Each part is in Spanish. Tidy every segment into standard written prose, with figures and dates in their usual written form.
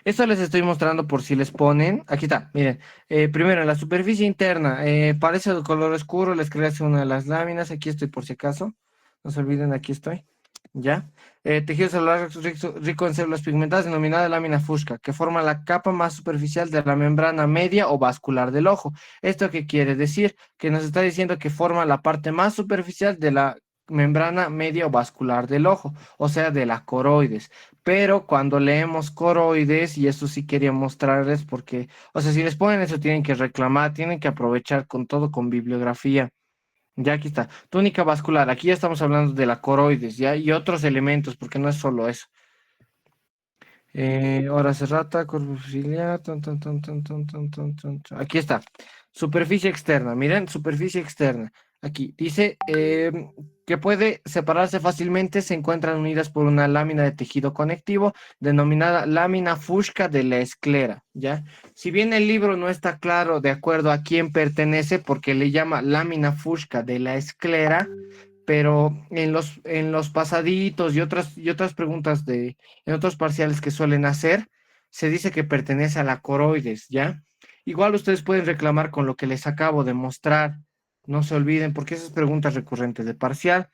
Esto les estoy mostrando por si les ponen. Aquí está, miren. Primero, en la superficie interna, parece de color oscuro, les creas una de las láminas. Aquí estoy por si acaso. No se olviden, aquí estoy. ¿Ya? Tejido celular rico en células pigmentadas, denominada lámina fusca, que forma la capa más superficial de la membrana media o vascular del ojo. ¿Esto qué quiere decir? Que nos está diciendo que forma la parte más superficial de la membrana media o vascular del ojo, o sea, de la coroides. Pero cuando leemos coroides, y eso sí quería mostrarles porque, o sea, si les ponen eso tienen que reclamar, tienen que aprovechar con todo con bibliografía. Ya aquí está. Túnica vascular. Aquí ya estamos hablando de la coroides, ¿ya? Y otros elementos, porque no es solo eso. Hora cerrada, corpus ciliar, aquí está. Superficie externa. Miren, superficie externa. Aquí dice que puede separarse fácilmente. Se encuentran unidas por una lámina de tejido conectivo denominada lámina fusca de la esclera. ¿Ya? Si bien el libro no está claro de acuerdo a quién pertenece, porque le llama lámina fusca de la esclera, pero en los pasaditos y otras preguntas en otros parciales que suelen hacer, se dice que pertenece a la coroides, ¿ya? Igual ustedes pueden reclamar con lo que les acabo de mostrar, no se olviden, porque esas preguntas recurrentes de parcial,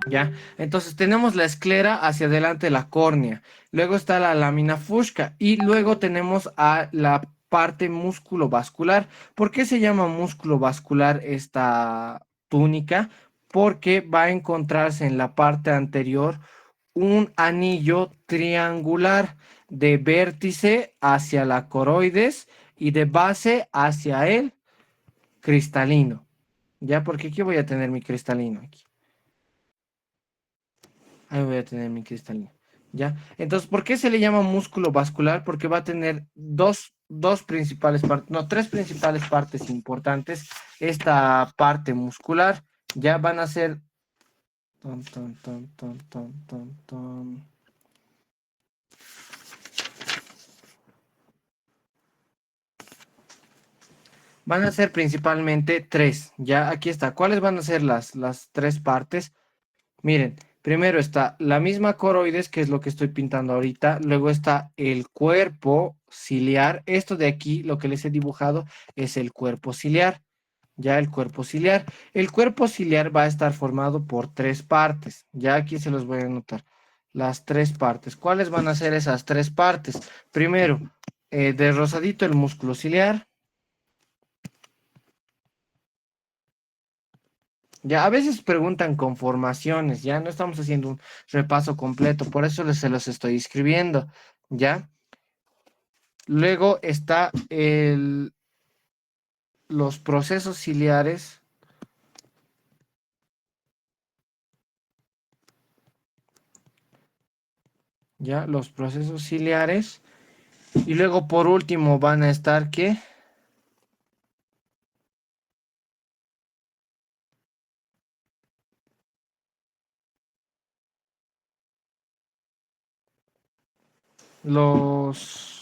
¿ya? Entonces tenemos la esclera hacia adelante de la córnea, luego está la lámina fusca y luego tenemos a la parte músculo vascular. ¿Por qué se llama músculo vascular esta túnica? Porque va a encontrarse en la parte anterior un anillo triangular de vértice hacia la coroides y de base hacia el cristalino. ¿Ya? Porque aquí voy a tener mi cristalino aquí. Ahí voy a tener mi cristalino. ¿Ya? Entonces, ¿por qué se le llama músculo vascular? Porque va a tener dos principales partes, no, tres principales partes importantes. Esta parte muscular ya van a ser... Ton, ton, ton, ton, ton, ton, ton. Van a ser principalmente tres. Ya aquí está. ¿Cuáles van a ser las tres partes? Miren, primero está la misma coroides, que es lo que estoy pintando ahorita. Luego está el cuerpo ciliar. Esto de aquí, lo que les he dibujado, es el cuerpo ciliar. Ya el cuerpo ciliar. El cuerpo ciliar va a estar formado por tres partes. Ya aquí se los voy a anotar. Las tres partes. ¿Cuáles van a ser esas tres partes? Primero, de rosadito el músculo ciliar. Ya a veces preguntan conformaciones, ya no estamos haciendo un repaso completo, por eso se los estoy escribiendo, ¿ya? Luego está los procesos ciliares, ¿ya? Los procesos ciliares. Y luego por último van a estar, ¿qué? Los...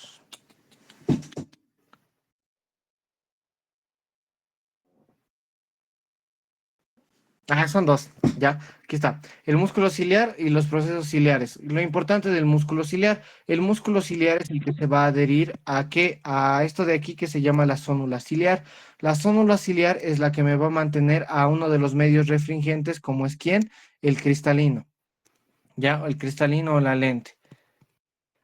Son dos, ya, aquí está. El músculo ciliar y los procesos ciliares. Lo importante del músculo ciliar, el músculo ciliar es el que se va a adherir a qué, a esto de aquí que se llama la zónula ciliar. La zónula ciliar es la que me va a mantener a uno de los medios refringentes, como es quién, el cristalino, ya, el cristalino o la lente.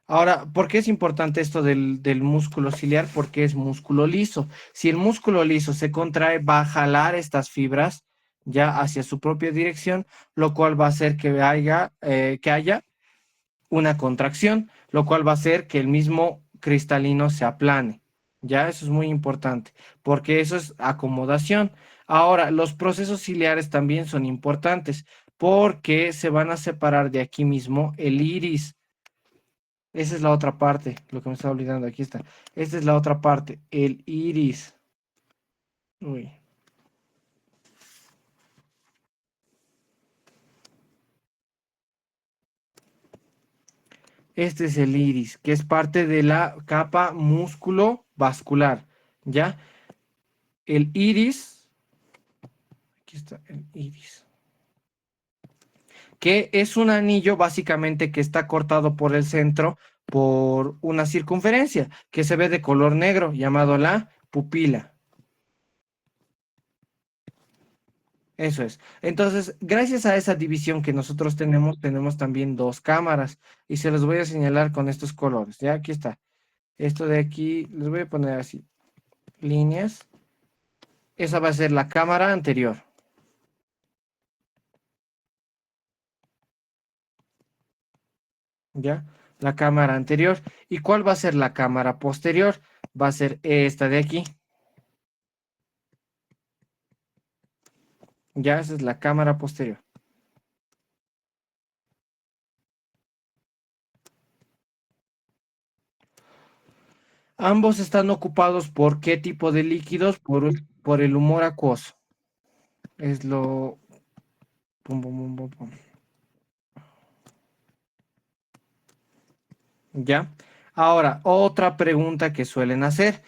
Ahora, ¿por qué es importante esto del músculo ciliar? Porque es músculo liso. Si el músculo liso se contrae, va a jalar estas fibras ya hacia su propia dirección, lo cual va a hacer que haya una contracción, lo cual va a hacer que el mismo cristalino se aplane. Ya, eso es muy importante, porque eso es acomodación. Ahora, los procesos ciliares también son importantes, porque se van a separar de aquí mismo el iris. Esa es la otra parte, lo que me estaba olvidando, aquí está. Esta es la otra parte, el iris. Uy. Este es el iris, que es parte de la capa músculo vascular, ¿ya? El iris, aquí está el iris, que es un anillo básicamente que está cortado por el centro por una circunferencia que se ve de color negro, llamado la pupila. Eso es. Entonces, gracias a esa división que nosotros tenemos, tenemos también dos cámaras y se los voy a señalar con estos colores. Ya aquí está. Esto de aquí, les voy a poner así, líneas. Esa va a ser la cámara anterior. ¿Ya? La cámara anterior. ¿Y cuál va a ser la cámara posterior? Va a ser esta de aquí. Ya, esa es la cámara posterior. Ambos están ocupados por qué tipo de líquidos, por el humor acuoso. Es lo... pum, pum, pum, pum, pum. ¿Ya? Ahora, otra pregunta que suelen hacer.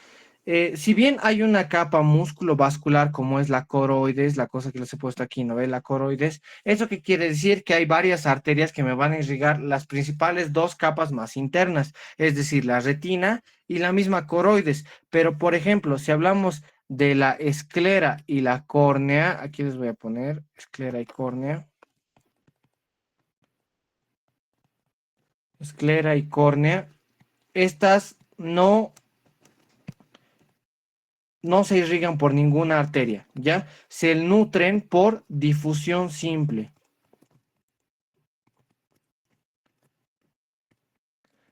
Si bien hay una capa músculo vascular como es la coroides, la cosa que les he puesto aquí, ¿no ve? La coroides, ¿eso qué quiere decir? Que hay varias arterias que me van a irrigar las principales dos capas más internas, es decir, la retina y la misma coroides. Pero, por ejemplo, si hablamos de la esclera y la córnea, aquí les voy a poner esclera y córnea. Esclera y córnea. Estas no se irrigan por ninguna arteria, ¿ya? Se nutren por difusión simple.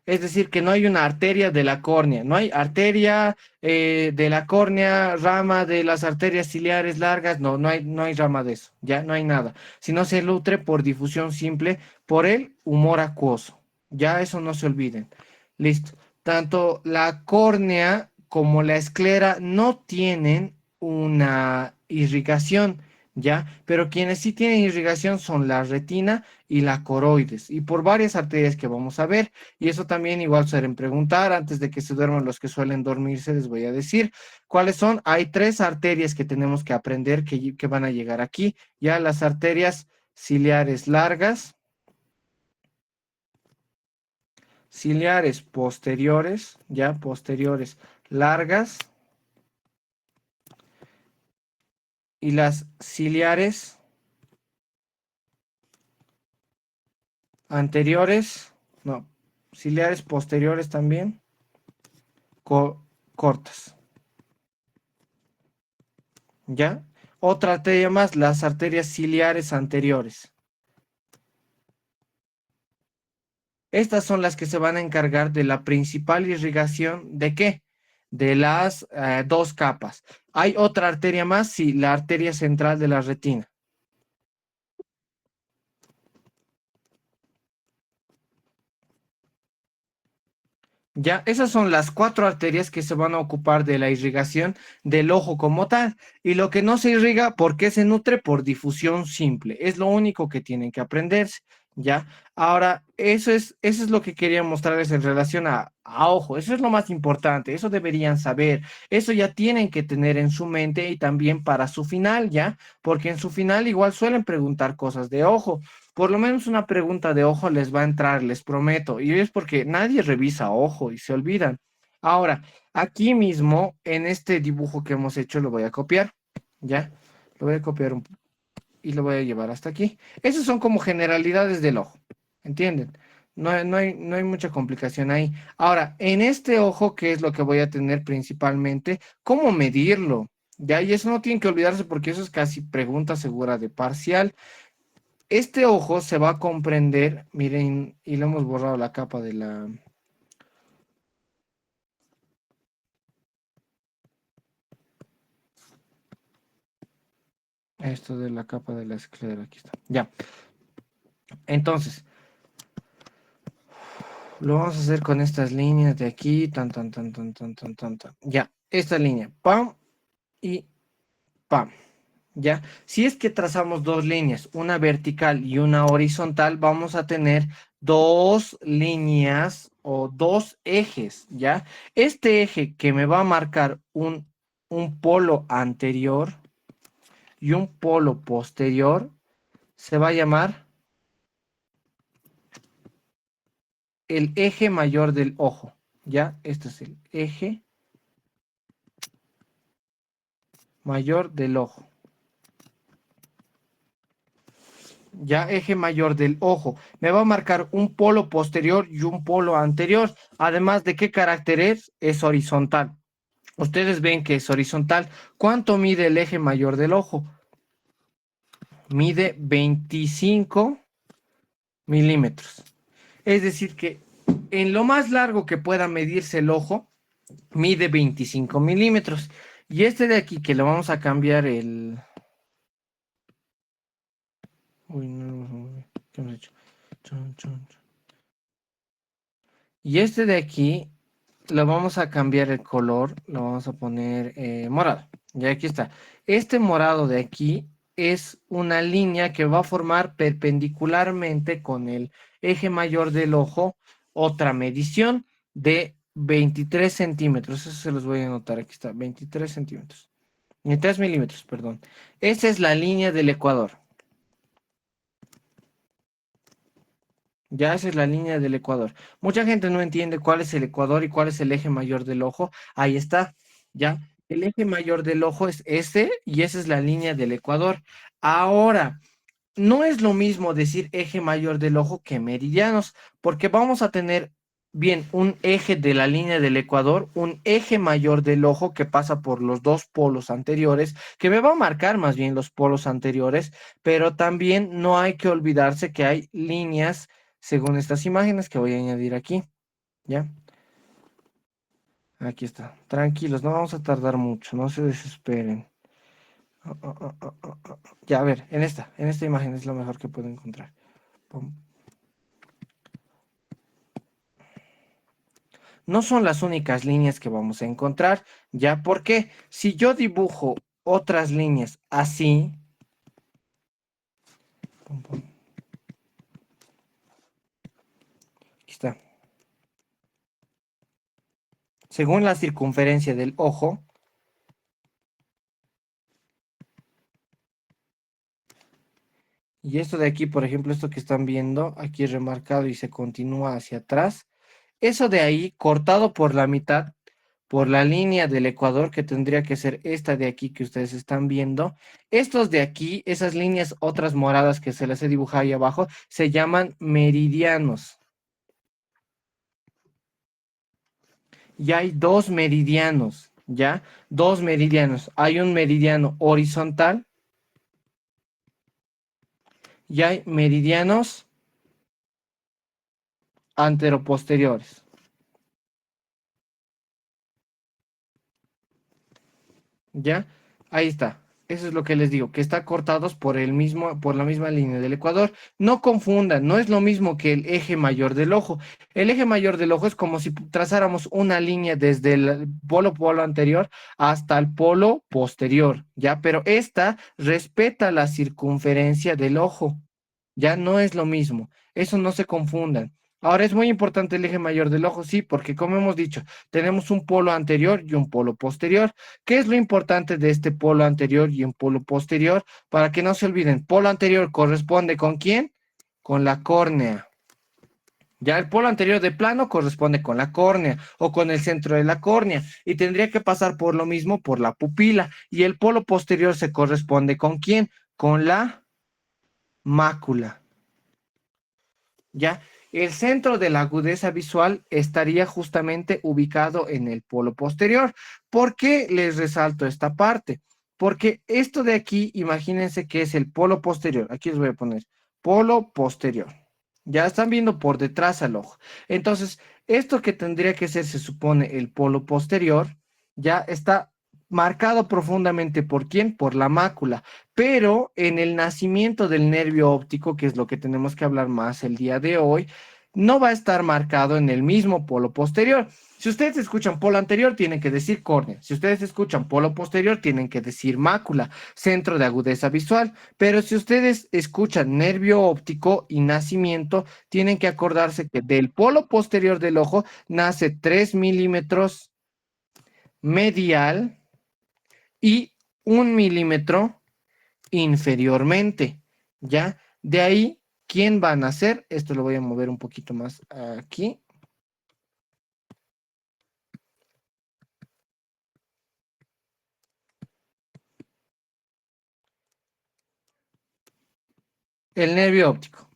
Es decir, que no hay una arteria de la córnea, no hay arteria de la córnea, rama de las arterias ciliares largas, no hay rama de eso, ya no hay nada, sino se nutre por difusión simple por el humor acuoso, ya eso no se olviden. Listo. Tanto la córnea como la esclera no tienen una irrigación, ya, pero quienes sí tienen irrigación son la retina y la coroides, y por varias arterias que vamos a ver. Y eso también igual suelen preguntar, antes de que se duerman los que suelen dormirse, les voy a decir cuáles son. Hay tres arterias que tenemos que aprender que van a llegar aquí. Ya las arterias ciliares posteriores, ya posteriores largas, y las ciliares anteriores, no, ciliares posteriores también, cortas, ¿ya? Otra arteria más, las arterias ciliares anteriores. Estas son las que se van a encargar de la principal irrigación de qué? De las dos capas. ¿Hay otra arteria más? Sí, la arteria central de la retina. Ya, esas son las cuatro arterias que se van a ocupar de la irrigación del ojo como tal. Y lo que no se irriga, ¿por qué se nutre? Por difusión simple. Es lo único que tienen que aprenderse. Ya, ahora, eso es lo que quería mostrarles en relación a ojo. Eso es lo más importante. Eso deberían saber. Eso ya tienen que tener en su mente y también para su final, ¿ya? Porque en su final igual suelen preguntar cosas de ojo. Por lo menos una pregunta de ojo les va a entrar, les prometo. Y es porque nadie revisa ojo y se olvidan. Ahora, aquí mismo, en este dibujo que hemos hecho, lo voy a copiar. ¿Ya? Lo voy a copiar y lo voy a llevar hasta aquí. Esas son como generalidades del ojo. ¿Entienden? No hay mucha complicación ahí. Ahora, en este ojo, ¿qué es lo que voy a tener principalmente? ¿Cómo medirlo? Ya, y eso no tienen que olvidarse porque eso es casi pregunta segura de parcial. Este ojo se va a comprender, miren, y le hemos borrado la capa de esto de la capa de la esclera, aquí está. Ya, entonces, lo vamos a hacer con estas líneas de aquí, tan, tan, tan, tan, tan, tan, tan, tan. Ya, esta línea, pam y pam. ¿Ya? Si es que trazamos dos líneas, una vertical y una horizontal, vamos a tener dos líneas o dos ejes, ¿ya? Este eje que me va a marcar un polo anterior y un polo posterior se va a llamar el eje mayor del ojo, ¿ya? Este es el eje mayor del ojo. Ya, eje mayor del ojo. Me va a marcar un polo posterior y un polo anterior. Además de qué carácter es horizontal. Ustedes ven que es horizontal. ¿Cuánto mide el eje mayor del ojo? Mide 25 milímetros. Es decir, que en lo más largo que pueda medirse el ojo, mide 25 milímetros. Y este de aquí, que le vamos a cambiar el... Uy, no, ¿qué hemos hecho? Chon, chon, chon. Y este de aquí, lo vamos a cambiar el color, lo vamos a poner morado. Y aquí está. Este morado de aquí es una línea que va a formar perpendicularmente con el eje mayor del ojo otra medición de 23 centímetros. Eso se los voy a anotar. Aquí está, 23 centímetros. 23 milímetros, perdón. Esa es la línea del ecuador. Ya esa es la línea del ecuador. Mucha gente no entiende cuál es el ecuador y cuál es el eje mayor del ojo. Ahí está, ya. El eje mayor del ojo es este y esa es la línea del ecuador. Ahora, no es lo mismo decir eje mayor del ojo que meridianos, porque vamos a tener bien un eje de la línea del ecuador, un eje mayor del ojo que pasa por los dos polos anteriores, que me va a marcar más bien los polos anteriores, pero también no hay que olvidarse que hay líneas según estas imágenes que voy a añadir aquí, ¿ya? Aquí está. Tranquilos, no vamos a tardar mucho, no se desesperen. Ya, a ver, en esta imagen es lo mejor que puedo encontrar. Pum. No son las únicas líneas que vamos a encontrar, ¿ya? Porque si yo dibujo otras líneas así, pum, pum, aquí está, según la circunferencia del ojo, y esto de aquí, por ejemplo, esto que están viendo, aquí remarcado y se continúa hacia atrás, eso de ahí, cortado por la mitad, por la línea del ecuador, que tendría que ser esta de aquí que ustedes están viendo, estos de aquí, esas líneas otras moradas que se las he dibujado ahí abajo, se llaman meridianos. Y hay dos meridianos, ¿ya? Dos meridianos. Hay un meridiano horizontal y hay meridianos anteroposteriores. ¿Ya? Ahí está. Eso es lo que les digo, que está cortados por el mismo, por la misma línea del ecuador. No confundan, no es lo mismo que el eje mayor del ojo. El eje mayor del ojo es como si trazáramos una línea desde el polo anterior hasta el polo posterior, ¿ya? Pero esta respeta la circunferencia del ojo. Ya no es lo mismo. Eso no se confundan. Ahora es muy importante el eje mayor del ojo, sí, porque como hemos dicho, tenemos un polo anterior y un polo posterior. ¿Qué es lo importante de este polo anterior y un polo posterior? Para que no se olviden, polo anterior corresponde con quién? Con la córnea. Ya el polo anterior de plano corresponde con la córnea o con el centro de la córnea y tendría que pasar por lo mismo por la pupila. Y el polo posterior se corresponde con quién? Con la mácula. ¿Ya? El centro de la agudeza visual estaría justamente ubicado en el polo posterior. ¿Por qué les resalto esta parte? Porque esto de aquí, imagínense que es el polo posterior. Aquí les voy a poner polo posterior. Ya están viendo por detrás al ojo. Entonces, esto que tendría que ser, se supone, el polo posterior, ya está marcado profundamente por quién, por la mácula, pero en el nacimiento del nervio óptico, que es lo que tenemos que hablar más el día de hoy, no va a estar marcado en el mismo polo posterior. Si ustedes escuchan polo anterior, tienen que decir córnea. Si ustedes escuchan polo posterior, tienen que decir mácula, centro de agudeza visual. Pero si ustedes escuchan nervio óptico y nacimiento, tienen que acordarse que del polo posterior del ojo nace 3 milímetros medial y 1 milímetro inferiormente, ¿ya? De ahí ¿quién va a nacer? Esto lo voy a mover un poquito más aquí. El nervio óptico.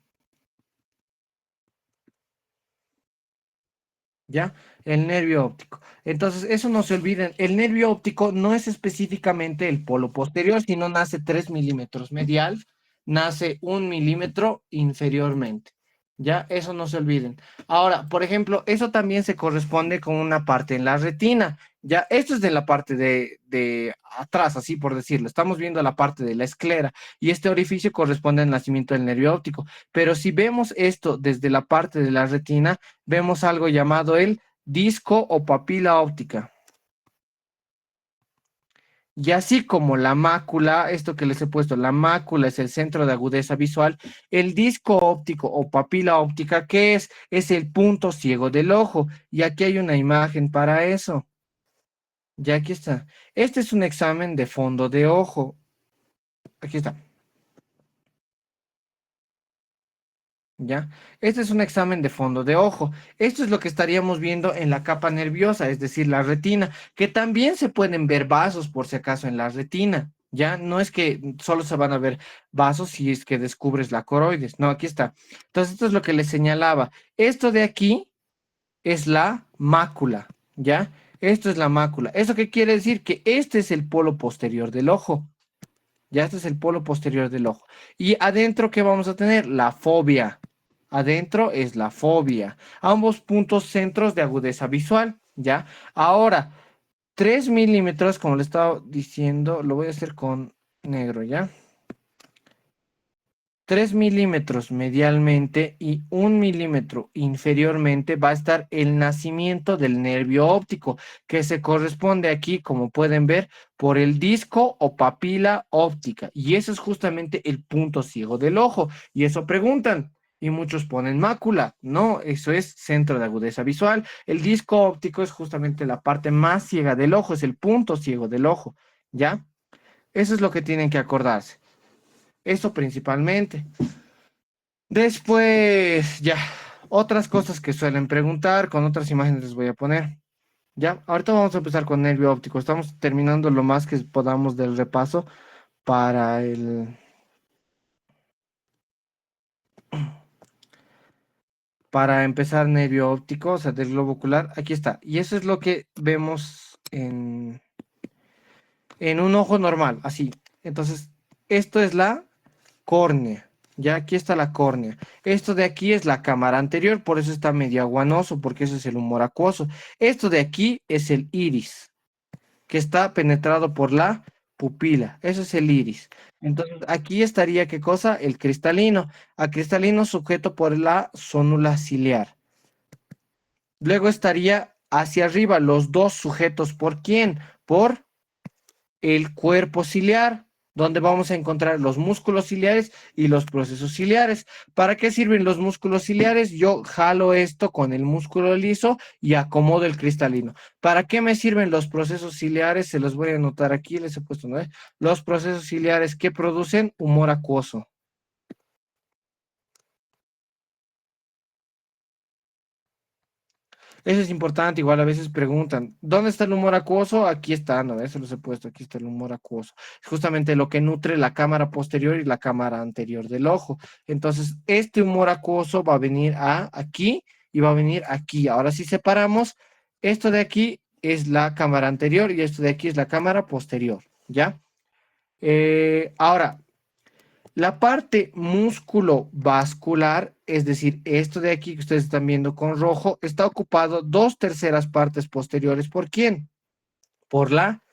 ¿Ya? El nervio óptico. Entonces, eso no se olviden, el nervio óptico no es específicamente el polo posterior, sino nace 3 milímetros medial, nace 1 milímetro inferiormente. ¿Ya? Eso no se olviden. Ahora, por ejemplo, eso también se corresponde con una parte en la retina. Ya, esto es de la parte de atrás, así por decirlo. Estamos viendo la parte de la esclera y este orificio corresponde al nacimiento del nervio óptico. Pero si vemos esto desde la parte de la retina, vemos algo llamado el disco o papila óptica. Y así como la mácula, esto que les he puesto, la mácula es el centro de agudeza visual, el disco óptico o papila óptica, ¿qué es? Es el punto ciego del ojo. Y aquí hay una imagen para eso. Ya aquí está. Este es un examen de fondo de ojo. Aquí está. ¿Ya? Este es un examen de fondo de ojo. Esto es lo que estaríamos viendo en la capa nerviosa, es decir, la retina, que también se pueden ver vasos por si acaso en la retina. Ya no es que solo se van a ver vasos si es que descubres la coroides. No, aquí está. Entonces, esto es lo que les señalaba. Esto de aquí es la mácula, ¿ya? Esto es la mácula. ¿Eso qué quiere decir? Que este es el polo posterior del ojo. Ya este es el polo posterior del ojo. Y adentro, ¿qué vamos a tener? La fobia. Adentro es la fobia. Ambos puntos centros de agudeza visual, ¿ya? Ahora, 3 milímetros, como le estaba diciendo, lo voy a hacer con negro, ¿ya? 3 milímetros medialmente y 1 milímetro inferiormente va a estar el nacimiento del nervio óptico, que se corresponde aquí, como pueden ver, por el disco o papila óptica. Y eso es justamente el punto ciego del ojo. Y eso preguntan. Y muchos ponen mácula. No, eso es centro de agudeza visual. El disco óptico es justamente la parte más ciega del ojo, es el punto ciego del ojo. ¿Ya? Eso es lo que tienen que acordarse. Eso principalmente. Después, ya, otras cosas que suelen preguntar, con otras imágenes les voy a poner. Ya, ahorita vamos a empezar con nervio óptico. Estamos terminando lo más que podamos del repaso para para empezar nervio óptico, o sea, del globo ocular. Aquí está. Y eso es lo que vemos en un ojo normal, así. Entonces, esto es la córnea. Ya aquí está la córnea. Esto de aquí es la cámara anterior, por eso está medio aguanoso, porque eso es el humor acuoso. Esto de aquí es el iris, que está penetrado por la pupila. Eso es el iris. Entonces, aquí estaría, ¿qué cosa? El cristalino. A cristalino sujeto por la zónula ciliar. Luego estaría hacia arriba los dos sujetos. ¿Por quién? Por el cuerpo ciliar, donde vamos a encontrar los músculos ciliares y los procesos ciliares. ¿Para qué sirven los músculos ciliares? Yo jalo esto con el músculo liso y acomodo el cristalino. ¿Para qué me sirven los procesos ciliares? Se los voy a anotar aquí, les he puesto, ¿no? Los procesos ciliares que producen humor acuoso. Eso es importante, igual a veces preguntan, ¿dónde está el humor acuoso? Aquí está, no, eso los he puesto, aquí está el humor acuoso. Es justamente lo que nutre la cámara posterior y la cámara anterior del ojo. Entonces, este humor acuoso va a venir aquí y va a venir aquí. Ahora, si separamos, esto de aquí es la cámara anterior y esto de aquí es la cámara posterior, ¿ya? Ahora, la parte músculo vascular, es decir, esto de aquí que ustedes están viendo con rojo, está ocupado 2/3 partes posteriores. ¿Por quién? Por la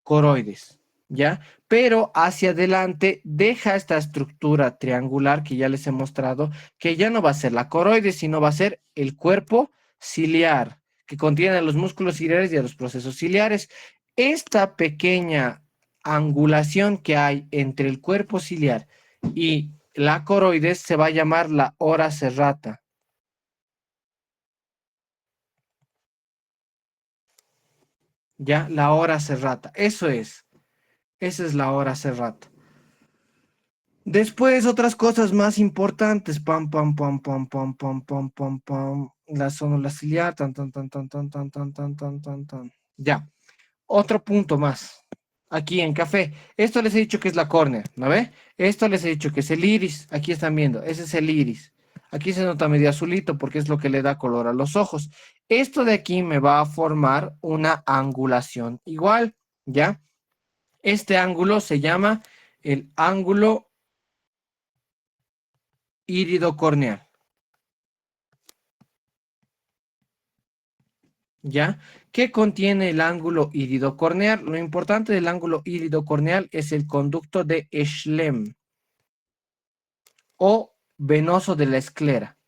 coroides, ¿ya? Pero hacia adelante deja esta estructura triangular que ya les he mostrado, que ya no va a ser la coroides, sino va a ser el cuerpo ciliar, que contiene a los músculos ciliares y a los procesos ciliares. Esta pequeña angulación que hay entre el cuerpo ciliar y la coroides se va a llamar la hora serrata. ¿Ya? La hora serrata. Eso es. Esa es la hora serrata. Después, otras cosas más importantes. Pam, pam, pam, pam, pam, pam, pam, pam, pam. La zona ciliar, tan, tan, tan, tan, tan, tan, tan, tan, tan, tan, tan. Ya. Otro punto más. Aquí en café. Esto les he dicho que es la córnea, ¿no ve? Esto les he dicho que es el iris. Aquí están viendo. Ese es el iris. Aquí se nota medio azulito porque es lo que le da color a los ojos. Esto de aquí me va a formar una angulación igual, ¿ya? Este ángulo se llama el ángulo iridocorneal. ¿Ya? ¿Qué contiene el ángulo iridocorneal? Lo importante del ángulo iridocorneal es el conducto de Schlemm o venoso de la esclera.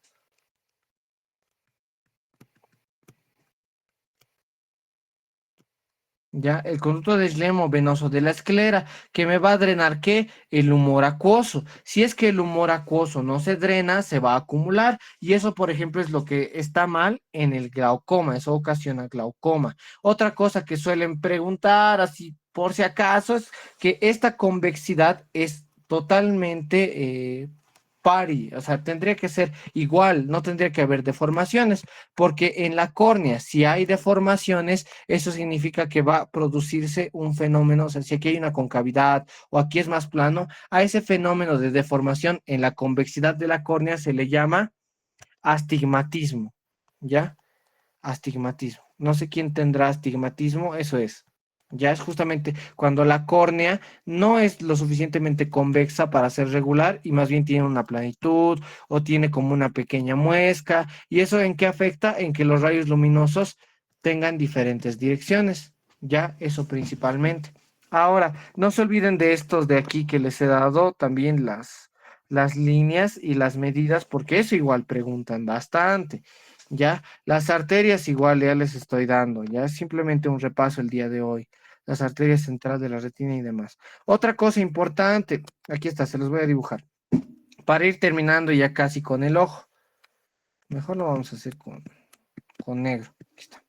¿Ya? El conducto de Schlemm venoso de la esclera, que me va a drenar ¿qué? El humor acuoso. Si es que el humor acuoso no se drena, se va a acumular y eso, por ejemplo, es lo que está mal en el glaucoma, eso ocasiona glaucoma. Otra cosa que suelen preguntar, así por si acaso, es que esta convexidad es totalmente pari, o sea, tendría que ser igual, no tendría que haber deformaciones, porque en la córnea, si hay deformaciones, eso significa que va a producirse un fenómeno, o sea, si aquí hay una concavidad o aquí es más plano, a ese fenómeno de deformación en la convexidad de la córnea se le llama astigmatismo, ¿ya? Astigmatismo. No sé quién tendrá astigmatismo, eso es. Ya es justamente cuando la córnea no es lo suficientemente convexa para ser regular y más bien tiene una planitud o tiene como una pequeña muesca. ¿Y eso en qué afecta? En que los rayos luminosos tengan diferentes direcciones. Ya, eso principalmente. Ahora, no se olviden de estos de aquí que les he dado, también las líneas y las medidas, porque eso igual preguntan bastante. Ya, las arterias igual ya les estoy dando, ya es simplemente un repaso el día de hoy. Las arterias centrales de la retina y demás. Otra cosa importante, aquí está, se los voy a dibujar. Para ir terminando ya casi con el ojo. Mejor lo vamos a hacer con negro. Aquí está.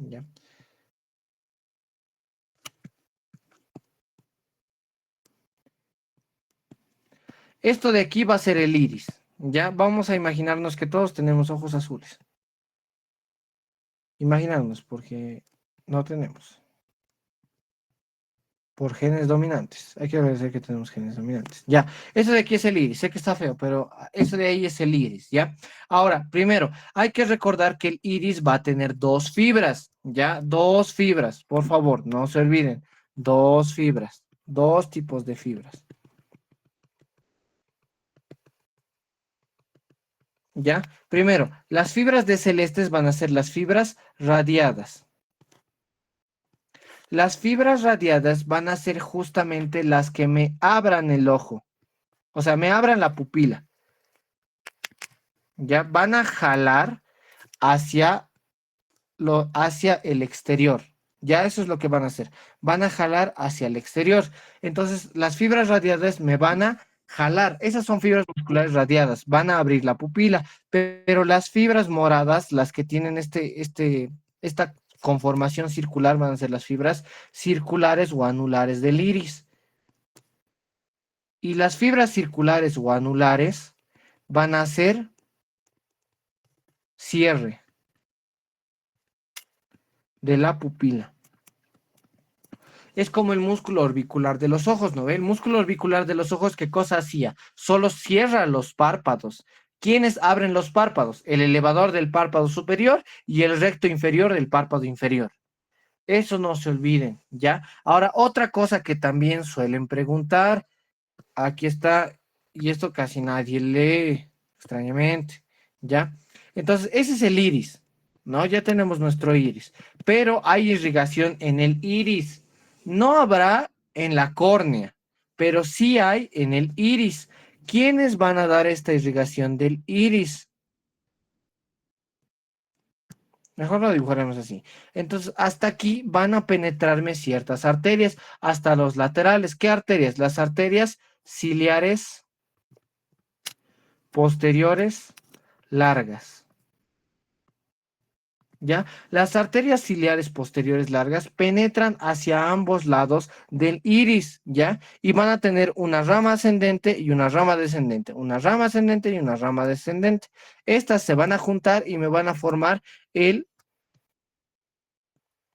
Ya. Esto de aquí va a ser el iris. Ya vamos a imaginarnos que todos tenemos ojos azules. Imaginarnos, porque no tenemos. Por genes dominantes. Hay que agradecer que tenemos genes dominantes. Ya, eso de aquí es el iris. Sé que está feo, pero eso de ahí es el iris, ¿ya? Ahora, primero, hay que recordar que el iris va a tener dos fibras, ¿ya? Dos fibras, por favor, no se olviden. Dos fibras, dos tipos de fibras, ¿ya? Primero, las fibras de celestes van a ser las fibras radiadas. Las fibras radiadas van a ser justamente las que me abran el ojo, o sea, me abran la pupila. Ya van a jalar hacia, hacia el exterior. Ya eso es lo que van a hacer. Van a jalar hacia el exterior. Entonces, las fibras radiadas me van a jalar. Esas son fibras musculares radiadas. Van a abrir la pupila. Pero las fibras moradas, las que tienen esta conformación circular, van a ser las fibras circulares o anulares del iris. Y las fibras circulares o anulares van a ser cierre de la pupila. Es como el músculo orbicular de los ojos, ¿no ve? El músculo orbicular de los ojos, ¿qué cosa hacía? Solo cierra los párpados. ¿Quiénes abren los párpados? El elevador del párpado superior y el recto inferior del párpado inferior. Eso no se olviden, ¿ya? Ahora, otra cosa que también suelen preguntar, aquí está, y esto casi nadie lee, extrañamente, ¿ya? Entonces, ese es el iris, ¿no? Ya tenemos nuestro iris, pero hay irrigación en el iris. No habrá en la córnea, pero sí hay en el iris. ¿Quiénes van a dar esta irrigación del iris? Mejor lo dibujaremos así. Entonces, hasta aquí van a penetrarme ciertas arterias, hasta los laterales. ¿Qué arterias? Las arterias ciliares posteriores largas. ¿ya? Las arterias ciliares posteriores largas penetran hacia ambos lados del iris, ¿ya? Y van a tener una rama ascendente y una rama descendente, una rama ascendente y una rama descendente. Estas se van a juntar y me van a formar el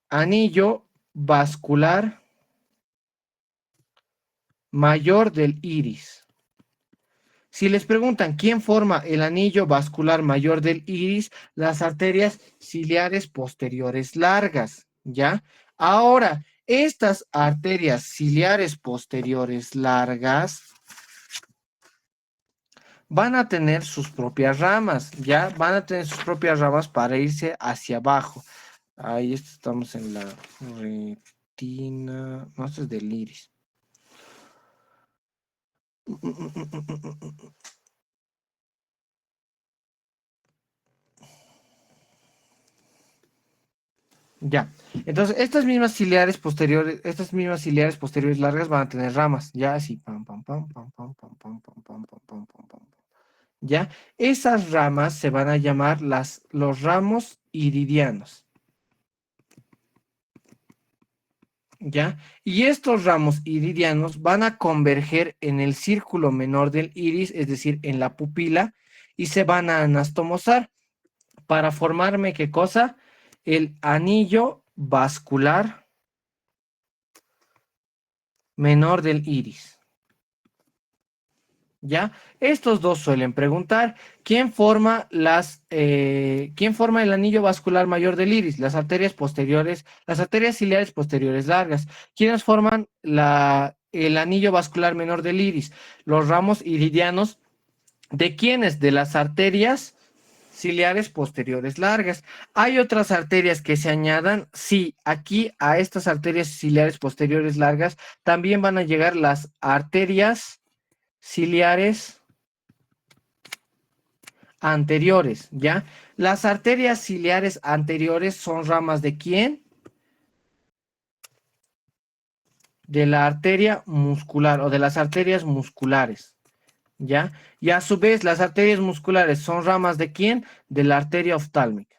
anillo vascular mayor del iris. Si les preguntan quién forma el anillo vascular mayor del iris, las arterias ciliares posteriores largas, ¿ya? Ahora, estas arterias ciliares posteriores largas van a tener sus propias ramas, ¿ya? Van a tener sus propias ramas para irse hacia abajo. Ahí estamos en la retina, no, esto es del iris. Ya. Entonces, estas mismas ciliares posteriores largas van a tener ramas, ya así, pam, pam, pam, pam, pam, pam, pam, pam, pam, pam, pam, pam, pam. Ya. Esas ramas se van a llamar los ramos iridianos. ¿Ya? Y estos ramos iridianos van a converger en el círculo menor del iris, es decir, en la pupila, y se van a anastomosar para formarme, ¿qué cosa? El anillo vascular menor del iris. ¿Ya? Estos dos suelen preguntar, ¿quién forma quién forma el anillo vascular mayor del iris? Las arterias posteriores, las arterias ciliares posteriores largas. ¿Quiénes forman el anillo vascular menor del iris? Los ramos iridianos. ¿De quiénes? De las arterias ciliares posteriores largas. ¿Hay otras arterias que se añadan? Sí, aquí a estas arterias ciliares posteriores largas también van a llegar las arterias ciliares anteriores, ¿ya? Las arterias ciliares anteriores son ramas ¿de quién? De la arteria muscular o de las arterias musculares, ¿ya? Y a su vez, las arterias musculares son ramas ¿de quién? De la arteria oftálmica.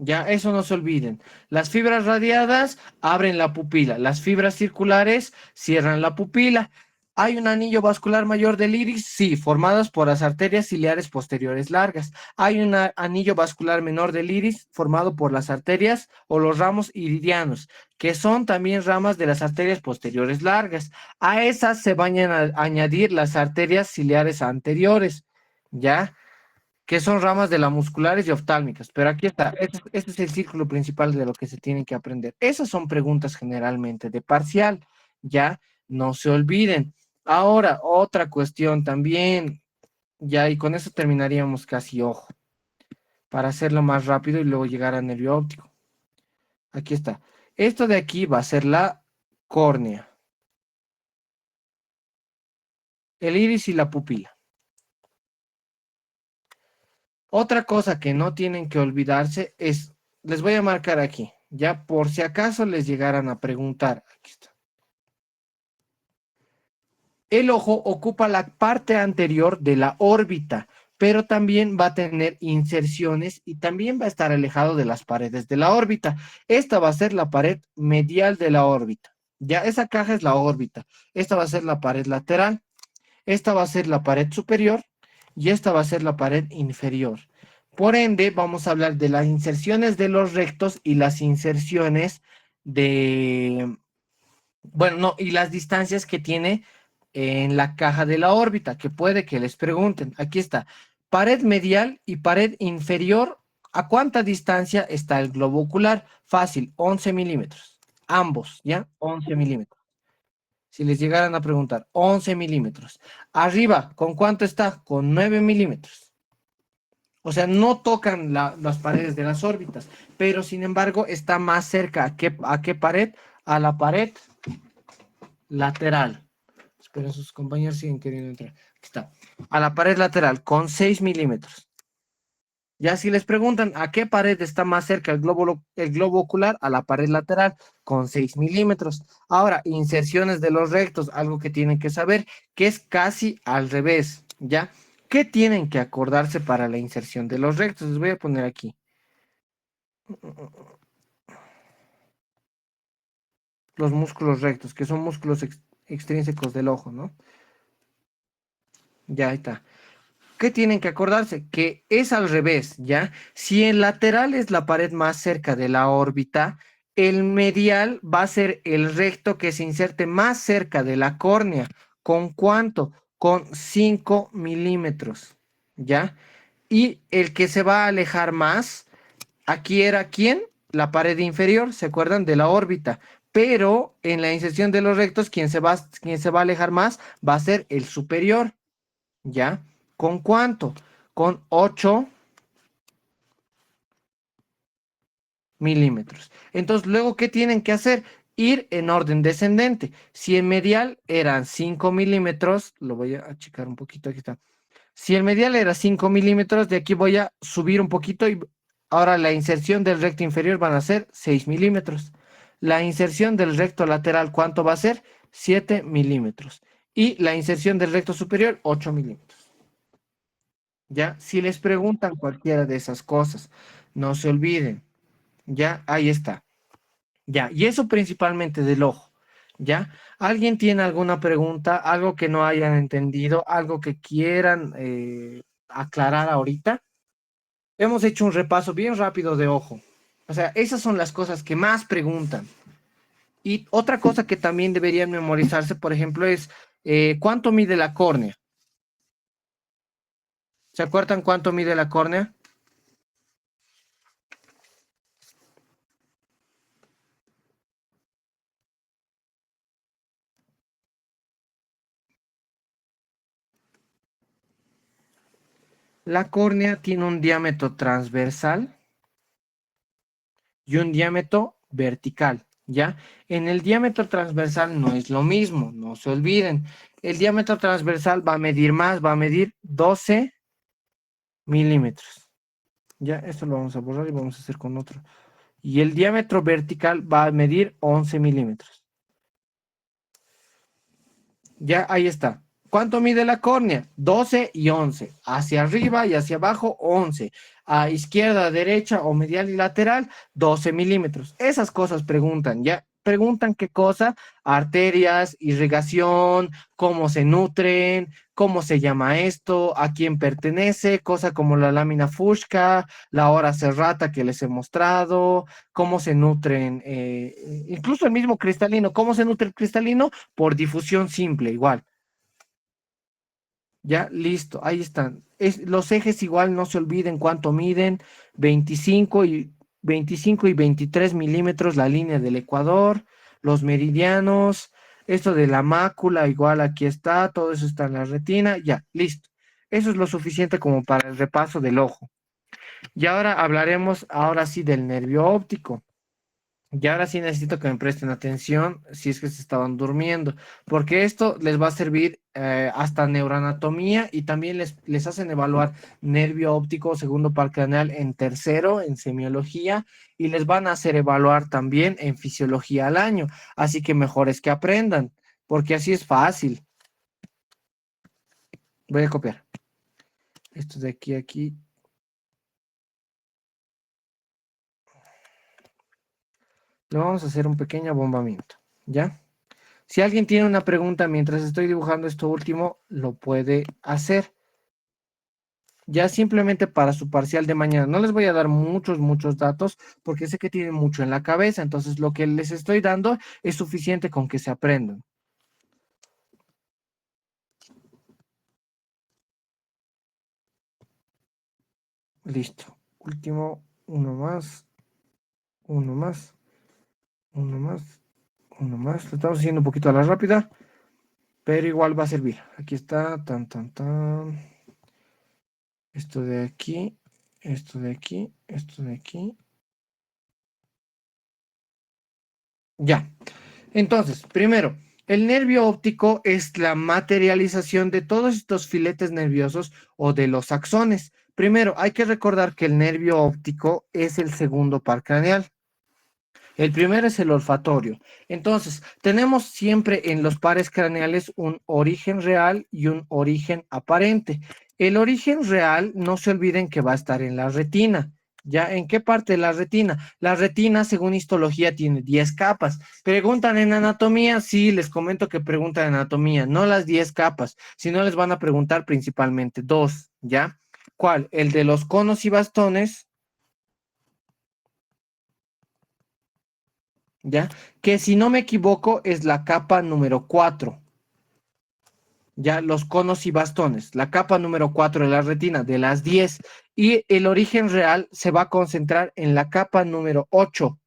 Ya, eso no se olviden. Las fibras radiadas abren la pupila, las fibras circulares cierran la pupila. ¿Hay un anillo vascular mayor del iris? Sí, formadas por las arterias ciliares posteriores largas. ¿Hay un anillo vascular menor del iris formado por las arterias o los ramos iridianos, que son también ramas de las arterias posteriores largas? A esas se van a añadir las arterias ciliares anteriores, ¿ya? Que son ramas de las musculares y oftálmicas. Pero aquí está, este es el círculo principal de lo que se tiene que aprender. Esas son preguntas generalmente de parcial, ya no se olviden. Ahora, otra cuestión también, ya, y con eso terminaríamos casi, ojo, para hacerlo más rápido y luego llegar a nervio óptico. Aquí está. Esto de aquí va a ser la córnea, el iris y la pupila. Otra cosa que no tienen que olvidarse es, les voy a marcar aquí, ya por si acaso les llegaran a preguntar. Aquí está. El ojo ocupa la parte anterior de la órbita, pero también va a tener inserciones y también va a estar alejado de las paredes de la órbita. Esta va a ser la pared medial de la órbita. Ya esa caja es la órbita. Esta va a ser la pared lateral. Esta va a ser la pared superior y esta va a ser la pared inferior. Por ende, vamos a hablar de las inserciones de los rectos y las inserciones bueno, no, y las distancias que tiene en la caja de la órbita, que puede que les pregunten. Aquí está, pared medial y pared inferior. ¿A cuánta distancia está el globo ocular? Fácil, 11 milímetros. Ambos, ¿ya? 11 milímetros. Si les llegaran a preguntar, 11 milímetros. Arriba, ¿con cuánto está? Con 9 milímetros. O sea, no tocan las paredes de las órbitas, pero sin embargo está más cerca. ¿A qué pared? A la pared lateral. Esperen, sus compañeros siguen queriendo entrar. Aquí está. A la pared lateral, con 6 milímetros. Ya si les preguntan a qué pared está más cerca el globo ocular, a la pared lateral, con 6 milímetros. Ahora, inserciones de los rectos, algo que tienen que saber, que es casi al revés, ¿ya? ¿Qué tienen que acordarse para la inserción de los rectos? Les voy a poner aquí. Los músculos rectos, que son músculos extrínsecos del ojo, ¿no? Ya está. ¿Qué tienen que acordarse? Que es al revés, ¿ya? Si el lateral es la pared más cerca de la órbita, el medial va a ser el recto que se inserte más cerca de la córnea. ¿Con cuánto? Con 5 milímetros, ¿ya? Y el que se va a alejar más, aquí era ¿quién? La pared inferior, ¿se acuerdan? De la órbita. Pero en la inserción de los rectos, quien se va a alejar más va a ser el superior. ¿Ya? ¿Con cuánto? Con 8 milímetros. Entonces, luego, ¿qué tienen que hacer? Ir en orden descendente. Si en medial eran 5 milímetros, lo voy a achicar un poquito, aquí está. Si el medial era 5 milímetros, de aquí voy a subir un poquito y ahora la inserción del recto inferior van a ser 6 milímetros. La inserción del recto lateral, ¿cuánto va a ser? 7 milímetros. Y la inserción del recto superior, 8 milímetros. ¿Ya? Si les preguntan cualquiera de esas cosas, no se olviden, ¿ya? Ahí está, ¿ya? Y eso principalmente del ojo, ¿ya? ¿Alguien tiene alguna pregunta, algo que no hayan entendido, algo que quieran aclarar ahorita? Hemos hecho un repaso bien rápido de ojo. O sea, esas son las cosas que más preguntan. Y otra cosa que también deberían memorizarse, por ejemplo, es ¿cuánto mide la córnea? ¿Se acuerdan cuánto mide la córnea? La córnea tiene un diámetro transversal y un diámetro vertical, ¿ya? En el diámetro transversal no es lo mismo, no se olviden. El diámetro transversal va a medir más, va a medir 12 milímetros. Ya, esto lo vamos a borrar y vamos a hacer con otro. Y el diámetro vertical va a medir 11 milímetros. Ya, ahí está. ¿Cuánto mide la córnea? 12 y 11. Hacia arriba y hacia abajo, 11. A izquierda, derecha o medial y lateral, 12 milímetros. Esas cosas preguntan, ¿ya? Preguntan qué cosa, arterias, irrigación, cómo se nutren, cómo se llama esto, a quién pertenece, cosa como la lámina Fuchs, la hora serrata que les he mostrado, cómo se nutren, incluso el mismo cristalino, cómo se nutre el cristalino por difusión simple, igual. Ya, listo, ahí están. Los ejes igual no se olviden cuánto miden, 25 y 23 milímetros la línea del ecuador, los meridianos, esto de la mácula, igual aquí está, todo eso está en la retina, ya, listo. Eso es lo suficiente como para el repaso del ojo. Y ahora hablaremos, ahora sí, del nervio óptico. Y ahora sí necesito que me presten atención si es que se estaban durmiendo, porque esto les va a servir hasta neuroanatomía y también les hacen evaluar nervio óptico segundo par craneal en tercero, en semiología, y les van a hacer evaluar también en fisiología al año. Así que mejor es que aprendan, porque así es fácil. Voy a copiar. Esto de aquí a aquí. Lo vamos a hacer un pequeño abombamiento, ¿ya? Si alguien tiene una pregunta mientras estoy dibujando esto último, lo puede hacer. Ya simplemente para su parcial de mañana. No les voy a dar muchos datos porque sé que tienen mucho en la cabeza. Entonces, lo que les estoy dando es suficiente con que se aprendan. Listo. Último, uno más, uno más, uno más, uno más. Lo estamos haciendo un poquito a la rápida, pero igual va a servir. Aquí está, tan. Esto de aquí, esto de aquí, esto de aquí. Ya. Entonces, primero, el nervio óptico es la materialización de todos estos filetes nerviosos o de los axones. Primero, hay que recordar que el nervio óptico es el segundo par craneal. El primero es el olfatorio. Entonces, tenemos siempre en los pares craneales un origen real y un origen aparente. El origen real, no se olviden que va a estar en la retina. ¿Ya? ¿En qué parte de la retina? La retina, según histología, tiene 10 capas. ¿Preguntan en anatomía? Sí, les comento que preguntan en anatomía, no las 10 capas, sino les van a preguntar principalmente dos, ¿ya? ¿Cuál? El de los conos y bastones, ¿ya? Que si no me equivoco es la capa número 4. Ya los conos y bastones, la capa número 4 de la retina, de las 10, y el origen real se va a concentrar en la capa número 8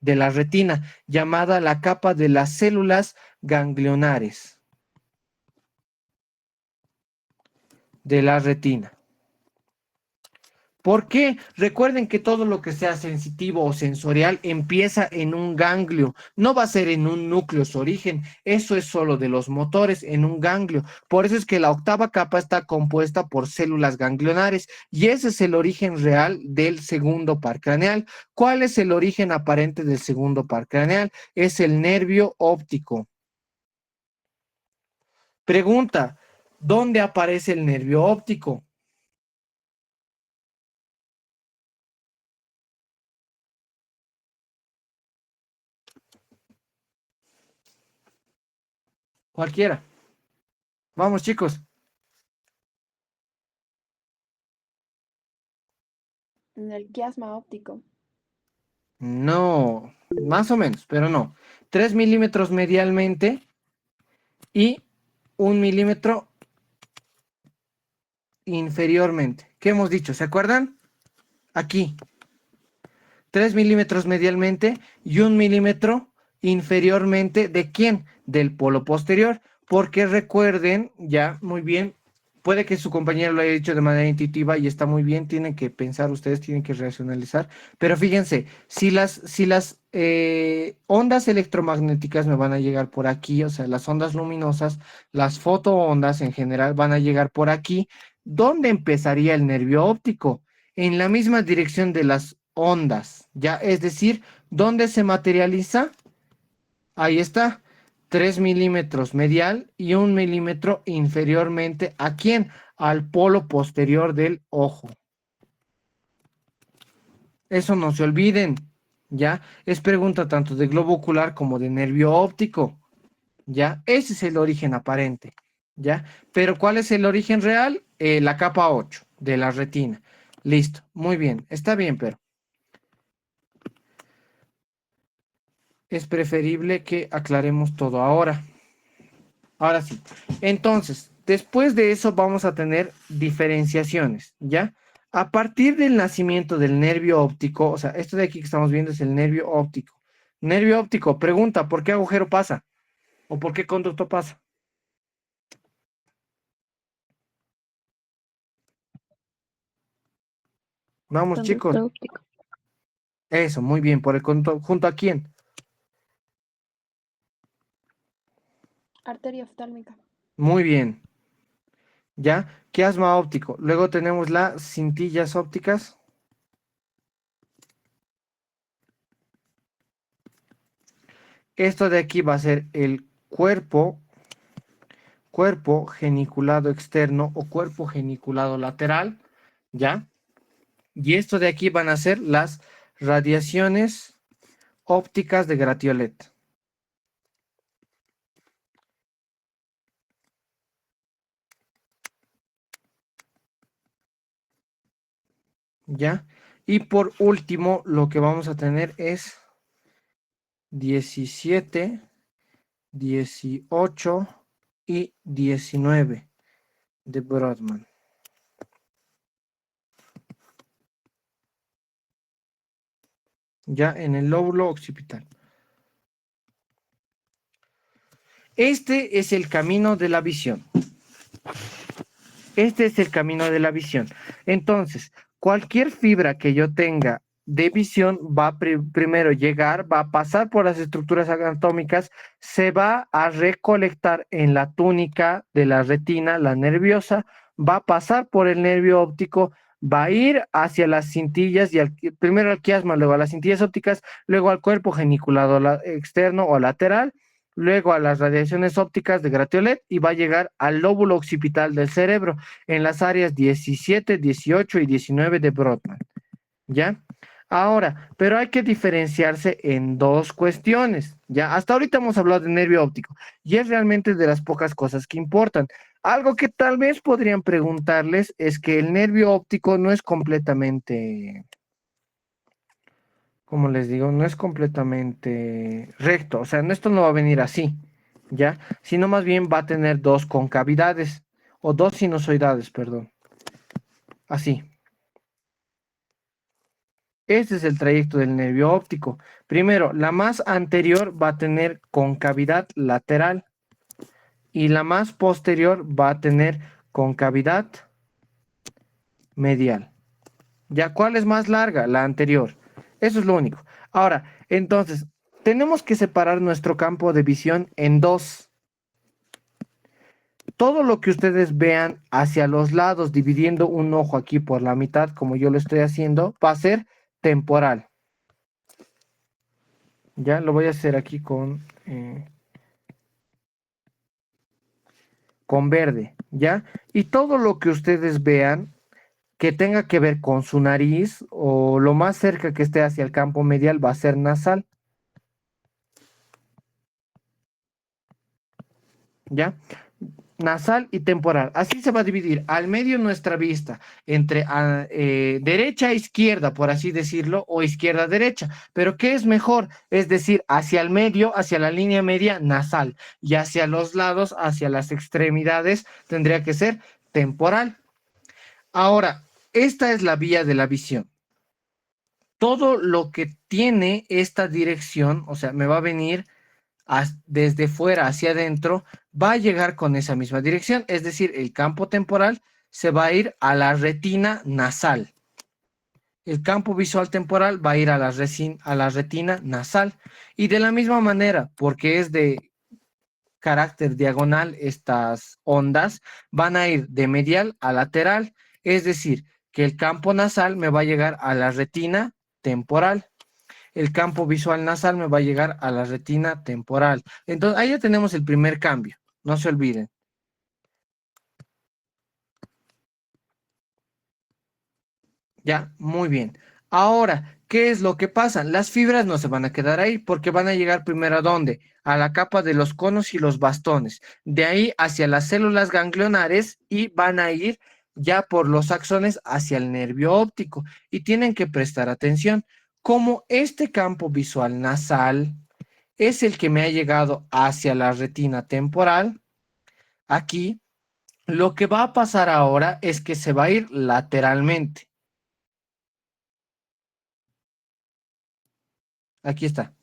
de la retina, llamada la capa de las células ganglionares de la retina. ¿Por qué? Recuerden que todo lo que sea sensitivo o sensorial empieza en un ganglio, no va a ser en un núcleo su origen, eso es solo de los motores en un ganglio. Por eso es que la octava capa está compuesta por células ganglionares y ese es el origen real del segundo par craneal. ¿Cuál es el origen aparente del segundo par craneal? Es el nervio óptico. Pregunta, ¿dónde aparece el nervio óptico? Cualquiera. Vamos, chicos. En el quiasma óptico. No, más o menos, pero no. 3 milímetros medialmente y 1 milímetro inferiormente. ¿Qué hemos dicho? ¿Se acuerdan? Aquí. 3 milímetros medialmente y 1 milímetro inferiormente. ¿De quién? Del polo posterior. Porque recuerden, ya, muy bien, puede que su compañero lo haya dicho de manera intuitiva y está muy bien, tienen que pensar ustedes, tienen que racionalizar, pero fíjense, si las ondas electromagnéticas me van a llegar por aquí, o sea, las ondas luminosas, las fotoondas en general van a llegar por aquí, ¿dónde empezaría el nervio óptico? En la misma dirección de las ondas, ¿ya? Es decir, ¿dónde se materializa? Ahí está, 3 milímetros medial y 1 milímetro inferiormente. ¿A quién? Al polo posterior del ojo. Eso no se olviden, ¿ya? Es pregunta tanto de globo ocular como de nervio óptico, ¿ya? Ese es el origen aparente, ¿ya? Pero ¿cuál es el origen real? La capa 8 de la retina. Listo, muy bien, está bien, pero es preferible que aclaremos todo ahora. Ahora sí. Entonces, después de eso vamos a tener diferenciaciones, ¿ya? A partir del nacimiento del nervio óptico, o sea, esto de aquí que estamos viendo es el nervio óptico. Nervio óptico, pregunta, ¿por qué agujero pasa? ¿O por qué conducto pasa? Vamos, chicos. Conducto óptico. Eso, muy bien. ¿Por el conducto junto a quién? Arteria oftálmica. Muy bien. ¿Ya? Quiasma óptico. Luego tenemos las cintillas ópticas. Esto de aquí va a ser el cuerpo geniculado externo o cuerpo geniculado lateral, ¿ya? Y esto de aquí van a ser las radiaciones ópticas de Gratiolet, ¿ya? Y por último, lo que vamos a tener es 17, 18 y 19 de Brodmann. Ya en el lóbulo occipital. Este es el camino de la visión. Este es el camino de la visión. Entonces, cualquier fibra que yo tenga de visión va a primero llegar, va a pasar por las estructuras anatómicas, se va a recolectar en la túnica de la retina, la nerviosa, va a pasar por el nervio óptico, va a ir hacia las cintillas y primero al quiasma, luego a las cintillas ópticas, luego al cuerpo geniculado externo o lateral, luego a las radiaciones ópticas de Gratiolet y va a llegar al lóbulo occipital del cerebro en las áreas 17, 18 y 19 de Brodmann. ¿Ya? Ahora, pero hay que diferenciarse en dos cuestiones, ¿ya? Hasta ahorita hemos hablado de nervio óptico y es realmente de las pocas cosas que importan. Algo que tal vez podrían preguntarles es que el nervio óptico no es completamente, como les digo, no es completamente recto, o sea, esto no va a venir así, ¿ya? Sino más bien va a tener dos concavidades o dos sinusoidades, perdón, así. Este es el trayecto del nervio óptico. Primero, la más anterior va a tener concavidad lateral y la más posterior va a tener concavidad medial. ¿Ya cuál es más larga? La anterior. Eso es lo único. Ahora, entonces, tenemos que separar nuestro campo de visión en dos. Todo lo que ustedes vean hacia los lados, dividiendo un ojo aquí por la mitad, como yo lo estoy haciendo, va a ser temporal. Ya lo voy a hacer aquí con verde, ¿ya? Y todo lo que ustedes vean que tenga que ver con su nariz o lo más cerca que esté hacia el campo medial va a ser nasal, ¿ya? Nasal y temporal. Así se va a dividir al medio nuestra vista entre derecha e izquierda, por así decirlo, o izquierda a derecha. Pero ¿qué es mejor? Es decir, hacia el medio, hacia la línea media, nasal, y hacia los lados, hacia las extremidades, tendría que ser temporal. Ahora, esta es la vía de la visión. Todo lo que tiene esta dirección, o sea, me va a venir desde fuera hacia adentro, va a llegar con esa misma dirección. Es decir, el campo temporal se va a ir a la retina nasal. El campo visual temporal va a ir a la retina nasal. Y de la misma manera, porque es de carácter diagonal, estas ondas van a ir de medial a lateral. Es decir, que el campo nasal me va a llegar a la retina temporal. El campo visual nasal me va a llegar a la retina temporal. Entonces, ahí ya tenemos el primer cambio. No se olviden. Ya, muy bien. Ahora, ¿qué es lo que pasa? Las fibras no se van a quedar ahí porque van a llegar primero a dónde? A la capa de los conos y los bastones. De ahí hacia las células ganglionares y van a ir ya por los axones hacia el nervio óptico. Y tienen que prestar atención. Como este campo visual nasal es el que me ha llegado hacia la retina temporal, aquí lo que va a pasar ahora es que se va a ir lateralmente. Aquí está,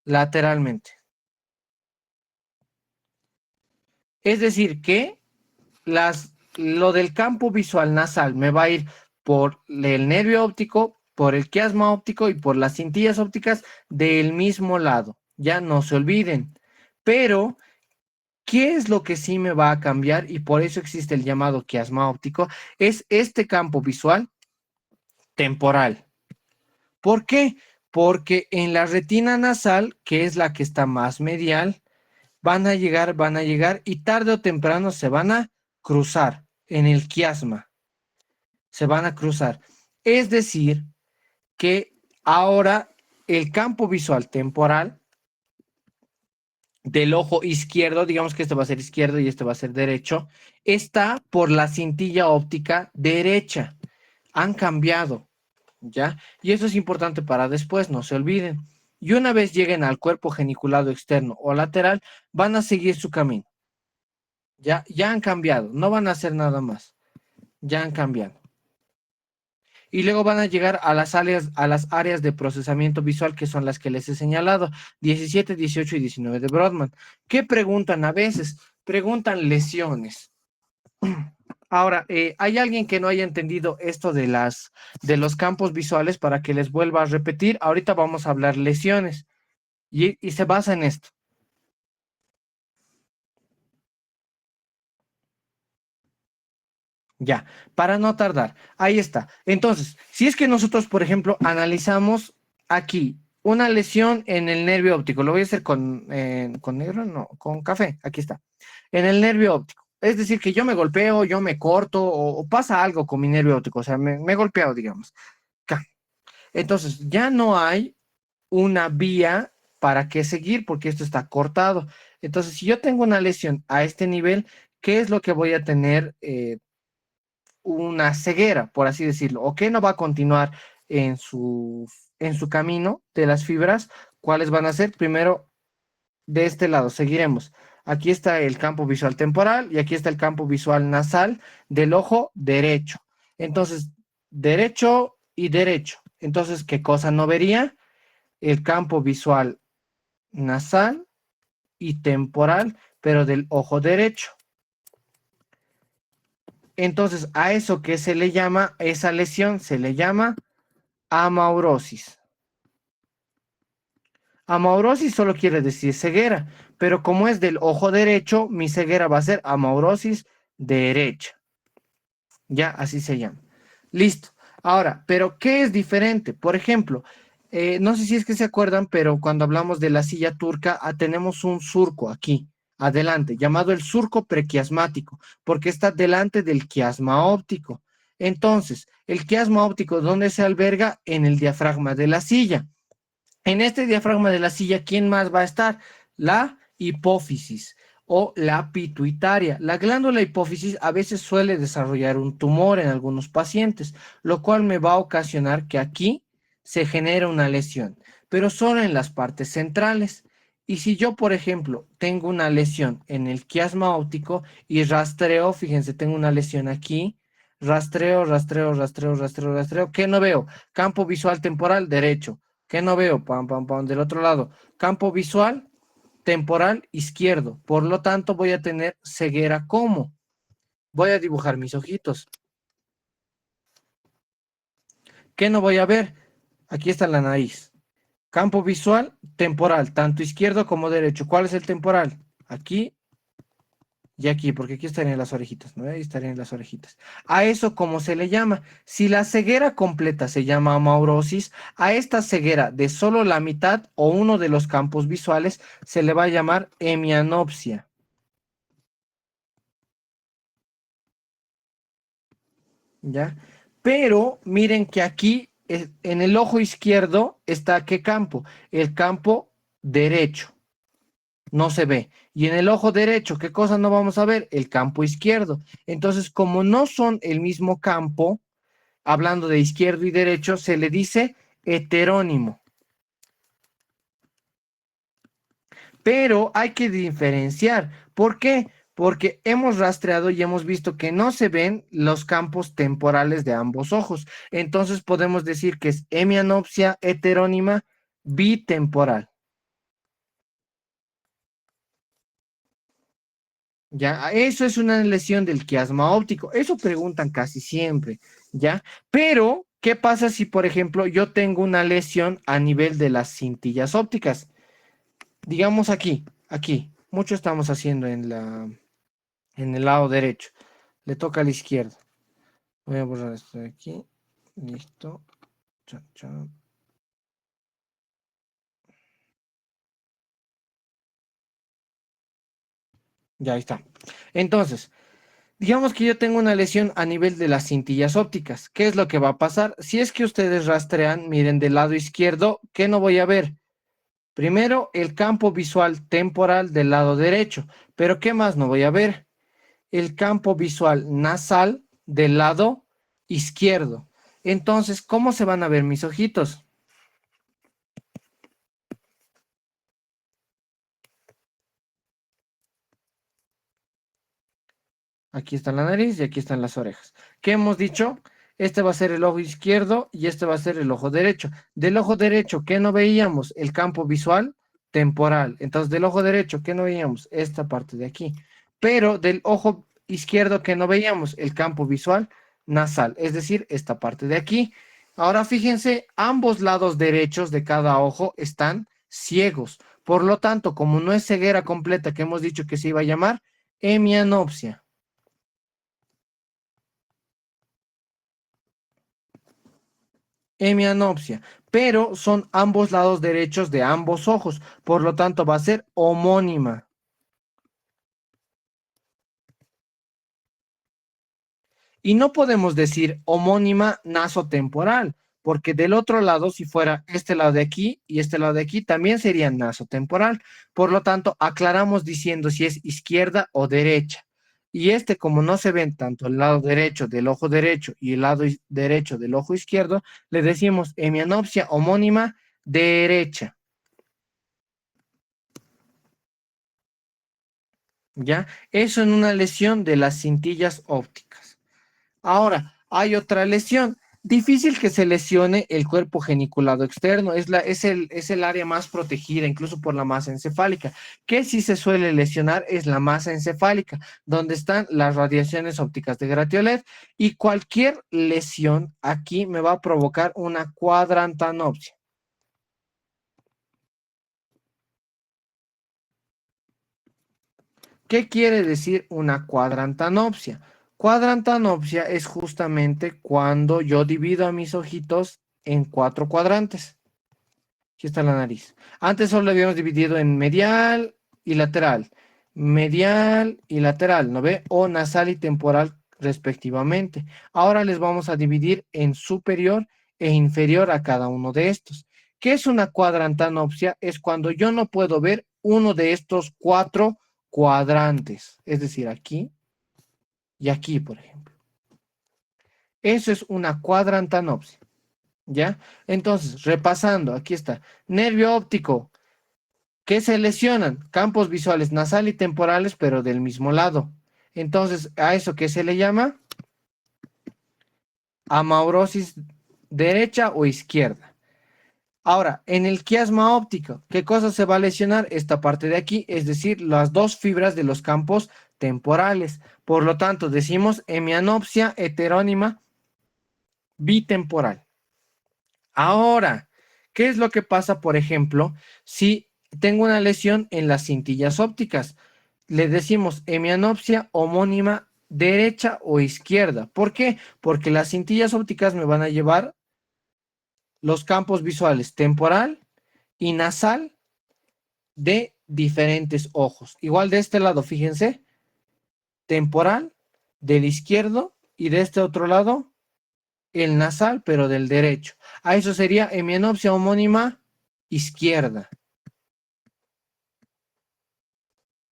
lateralmente. Es decir, que lo del campo visual nasal me va a ir por el nervio óptico, por el quiasma óptico y por las cintillas ópticas del mismo lado. Ya no se olviden. Pero ¿qué es lo que sí me va a cambiar? Y por eso existe el llamado quiasma óptico. Es este campo visual temporal. ¿Por qué? Porque en la retina nasal, que es la que está más medial, van a llegar y tarde o temprano se van a cruzar en el quiasma. Se van a cruzar. Es decir, que ahora el campo visual temporal del ojo izquierdo, digamos que este va a ser izquierdo y este va a ser derecho, está por la cintilla óptica derecha. Han cambiado. ¿Ya? Y eso es importante para después, no se olviden. Y una vez lleguen al cuerpo geniculado externo o lateral, van a seguir su camino. Ya han cambiado, no van a hacer nada más. Ya han cambiado. Y luego van a llegar a las áreas de procesamiento visual, que son las que les he señalado, 17, 18 y 19 de Brodmann. ¿Qué preguntan a veces? Preguntan lesiones. Ahora, ¿hay alguien que no haya entendido esto de los campos visuales para que les vuelva a repetir? Ahorita vamos a hablar lesiones y se basa en esto. Ya, para no tardar. Ahí está. Entonces, si es que nosotros, por ejemplo, analizamos aquí una lesión en el nervio óptico. Lo voy a hacer con negro, no, con café. Aquí está. En el nervio óptico. Es decir, que yo me golpeo, yo me corto o pasa algo con mi nervio óptico. O sea, me he golpeado, digamos. Acá. Entonces, ya no hay una vía para qué seguir porque esto está cortado. Entonces, si yo tengo una lesión a este nivel, ¿qué es lo que voy a tener? Una ceguera, por así decirlo, o que no va a continuar en su camino de las fibras. ¿Cuáles van a ser? Primero, de este lado, seguiremos. Aquí está el campo visual temporal y aquí está el campo visual nasal del ojo derecho. Entonces, derecho y derecho. Entonces, ¿qué cosa no vería? El campo visual nasal y temporal, pero del ojo derecho. Entonces, a eso que se le llama, esa lesión se le llama amaurosis. Amaurosis solo quiere decir ceguera, pero como es del ojo derecho, mi ceguera va a ser amaurosis derecha. Ya, así se llama. Listo. Ahora, pero ¿qué es diferente? Por ejemplo, no sé si es que se acuerdan, pero cuando hablamos de la silla turca, tenemos un surco aquí, adelante, llamado el surco prequiasmático, porque está delante del quiasma óptico. Entonces, el quiasma óptico, ¿dónde se alberga? En el diafragma de la silla. En este diafragma de la silla, ¿quién más va a estar? La hipófisis o la pituitaria. La glándula hipófisis a veces suele desarrollar un tumor en algunos pacientes, lo cual me va a ocasionar que aquí se genere una lesión, pero solo en las partes centrales. Y si yo, por ejemplo, tengo una lesión en el quiasma óptico y rastreo, fíjense, tengo una lesión aquí, rastreo, rastreo, rastreo, rastreo, rastreo, ¿qué no veo? Campo visual temporal derecho. ¿Qué no veo? Pam, pam, pam, del otro lado. Campo visual temporal izquierdo. Por lo tanto, voy a tener ceguera. ¿Cómo? Voy a dibujar mis ojitos. ¿Qué no voy a ver? Aquí está la nariz. Campo visual temporal, tanto izquierdo como derecho. ¿Cuál es el temporal? Aquí y aquí, porque aquí estarían las orejitas, ¿no? Ahí estarían las orejitas. A eso, ¿cómo se le llama? Si la ceguera completa se llama amaurosis, a esta ceguera de solo la mitad o uno de los campos visuales se le va a llamar hemianopsia. ¿Ya? Pero miren que aquí en el ojo izquierdo está ¿qué campo? El campo derecho. No se ve. Y en el ojo derecho, ¿qué cosa no vamos a ver? El campo izquierdo. Entonces, como no son el mismo campo, hablando de izquierdo y derecho, se le dice heterónimo. Pero hay que diferenciar. ¿Por qué? Porque hemos rastreado y hemos visto que no se ven los campos temporales de ambos ojos. Entonces podemos decir que es hemianopsia heterónima bitemporal. ¿Ya? Eso es una lesión del quiasma óptico. Eso preguntan casi siempre, ¿ya? Pero, ¿qué pasa si, por ejemplo, yo tengo una lesión a nivel de las cintillas ópticas? Digamos aquí. Mucho estamos haciendo en el lado derecho. Le toca a la izquierda. Voy a borrar esto de aquí. Listo. Chan, chan. Ya está. Entonces, digamos que yo tengo una lesión a nivel de las cintillas ópticas. ¿Qué es lo que va a pasar? Si es que ustedes rastrean, miren del lado izquierdo, ¿qué no voy a ver? Primero, el campo visual temporal del lado derecho. Pero ¿qué más no voy a ver? El campo visual nasal del lado izquierdo. Entonces, ¿cómo se van a ver mis ojitos? Aquí está la nariz y aquí están las orejas. ¿Qué hemos dicho? Este va a ser el ojo izquierdo y este va a ser el ojo derecho. Del ojo derecho, ¿qué no veíamos? El campo visual temporal. Entonces, del ojo derecho, ¿qué no veíamos? Esta parte de aquí. Pero del ojo izquierdo, ¿qué no veíamos? El campo visual nasal, es decir, esta parte de aquí. Ahora fíjense, ambos lados derechos de cada ojo están ciegos. Por lo tanto, como no es ceguera completa que hemos dicho que se iba a llamar hemianopsia. hemianopsia, pero son ambos lados derechos de ambos ojos, por lo tanto va a ser homónima. Y no podemos decir homónima nasotemporal, porque del otro lado, si fuera este lado de aquí y este lado de aquí, también sería nasotemporal. Por lo tanto, aclaramos diciendo si es izquierda o derecha. Y este, como no se ven tanto el lado derecho del ojo derecho y el lado derecho del ojo izquierdo, le decimos hemianopsia homónima derecha. ¿Ya? Eso en una lesión de las cintillas ópticas. Ahora, hay otra lesión. Difícil que se lesione el cuerpo geniculado externo. Es el área más protegida, incluso por la masa encefálica. Que sí se suele lesionar es la masa encefálica, donde están las radiaciones ópticas de Gratiolet. Y cualquier lesión aquí me va a provocar una cuadrantanopsia. ¿Qué quiere decir una cuadrantanopsia? Cuadrantanopsia es justamente cuando yo divido a mis ojitos en 4 cuadrantes. Aquí está la nariz. Antes solo habíamos dividido en medial y lateral. Medial y lateral, ¿no ve? O nasal y temporal respectivamente. Ahora les vamos a dividir en superior e inferior a cada uno de estos. ¿Qué es una cuadrantanopsia? Es cuando yo no puedo ver uno de estos 4 cuadrantes. Es decir, aquí y aquí, por ejemplo. Eso es una cuadrantanopsia. ¿Ya? Entonces, repasando, aquí está. Nervio óptico. ¿Qué se lesionan? Campos visuales nasal y temporales, pero del mismo lado. Entonces, ¿a eso qué se le llama? Amaurosis derecha o izquierda. Ahora, en el quiasma óptico, ¿qué cosa se va a lesionar? Esta parte de aquí, es decir, las dos fibras de los campos temporales. Por lo tanto, decimos hemianopsia heterónima bitemporal. Ahora, ¿qué es lo que pasa, por ejemplo, si tengo una lesión en las cintillas ópticas? Le decimos hemianopsia homónima derecha o izquierda. ¿Por qué? Porque las cintillas ópticas me van a llevar los campos visuales temporal y nasal de diferentes ojos. Igual de este lado, fíjense, temporal del izquierdo y de este otro lado el nasal, pero del derecho. A eso sería hemianopsia homónima izquierda.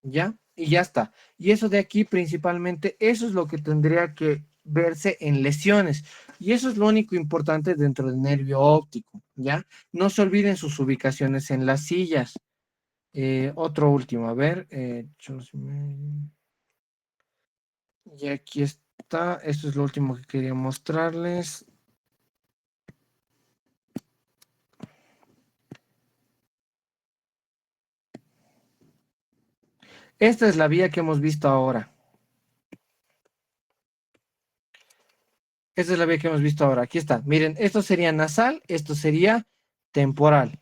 ¿Ya? Y ya está. Y eso de aquí principalmente, eso es lo que tendría que verse en lesiones. Y eso es lo único importante dentro del nervio óptico, ¿ya? No se olviden sus ubicaciones en las sillas. Otro último, a ver. Y aquí está. Esto es lo último que quería mostrarles. Esta es la vía que hemos visto ahora. Esta es la vía que hemos visto ahora. Aquí está. Miren, esto sería nasal, esto sería temporal.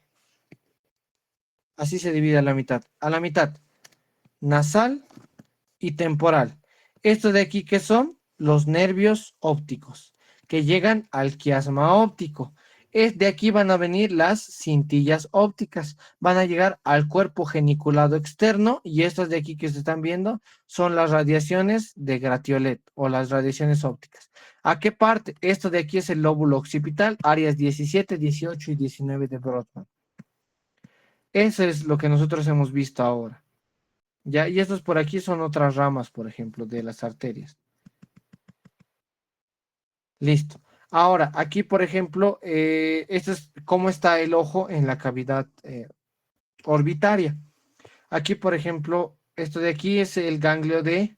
Así se divide a la mitad. A la mitad, nasal y temporal. Esto de aquí, ¿qué son? Los nervios ópticos, que llegan al quiasma óptico. De aquí van a venir las cintillas ópticas. Van a llegar al cuerpo geniculado externo y estas de aquí que se están viendo son las radiaciones de Gratiolet o las radiaciones ópticas. ¿A qué parte? Esto de aquí es el lóbulo occipital, áreas 17, 18 y 19 de Brodmann. Eso es lo que nosotros hemos visto ahora. ¿Ya? Y estos por aquí son otras ramas, por ejemplo, de las arterias. Listo. Ahora, aquí, por ejemplo, esto es cómo está el ojo en la cavidad orbitaria. Aquí, por ejemplo, esto de aquí es el ganglio de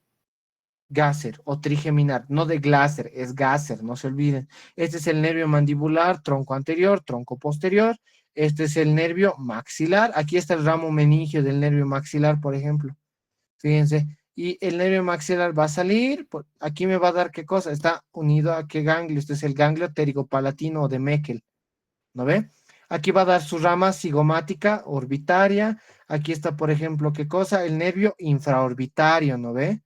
Gasser o trigeminar, no de Glasser, es Gasser, no se olviden. Este es el nervio mandibular, tronco anterior, tronco posterior. Este es el nervio maxilar. Aquí está el ramo meningio del nervio maxilar, por ejemplo. Fíjense. Y el nervio maxilar va a salir. Aquí me va a dar qué cosa. Está unido a qué ganglio. Este es el ganglio pterigopalatino o de Meckel. ¿No ve? Aquí va a dar su rama cigomática orbitaria. Aquí está, por ejemplo, qué cosa. El nervio infraorbitario, ¿no ve?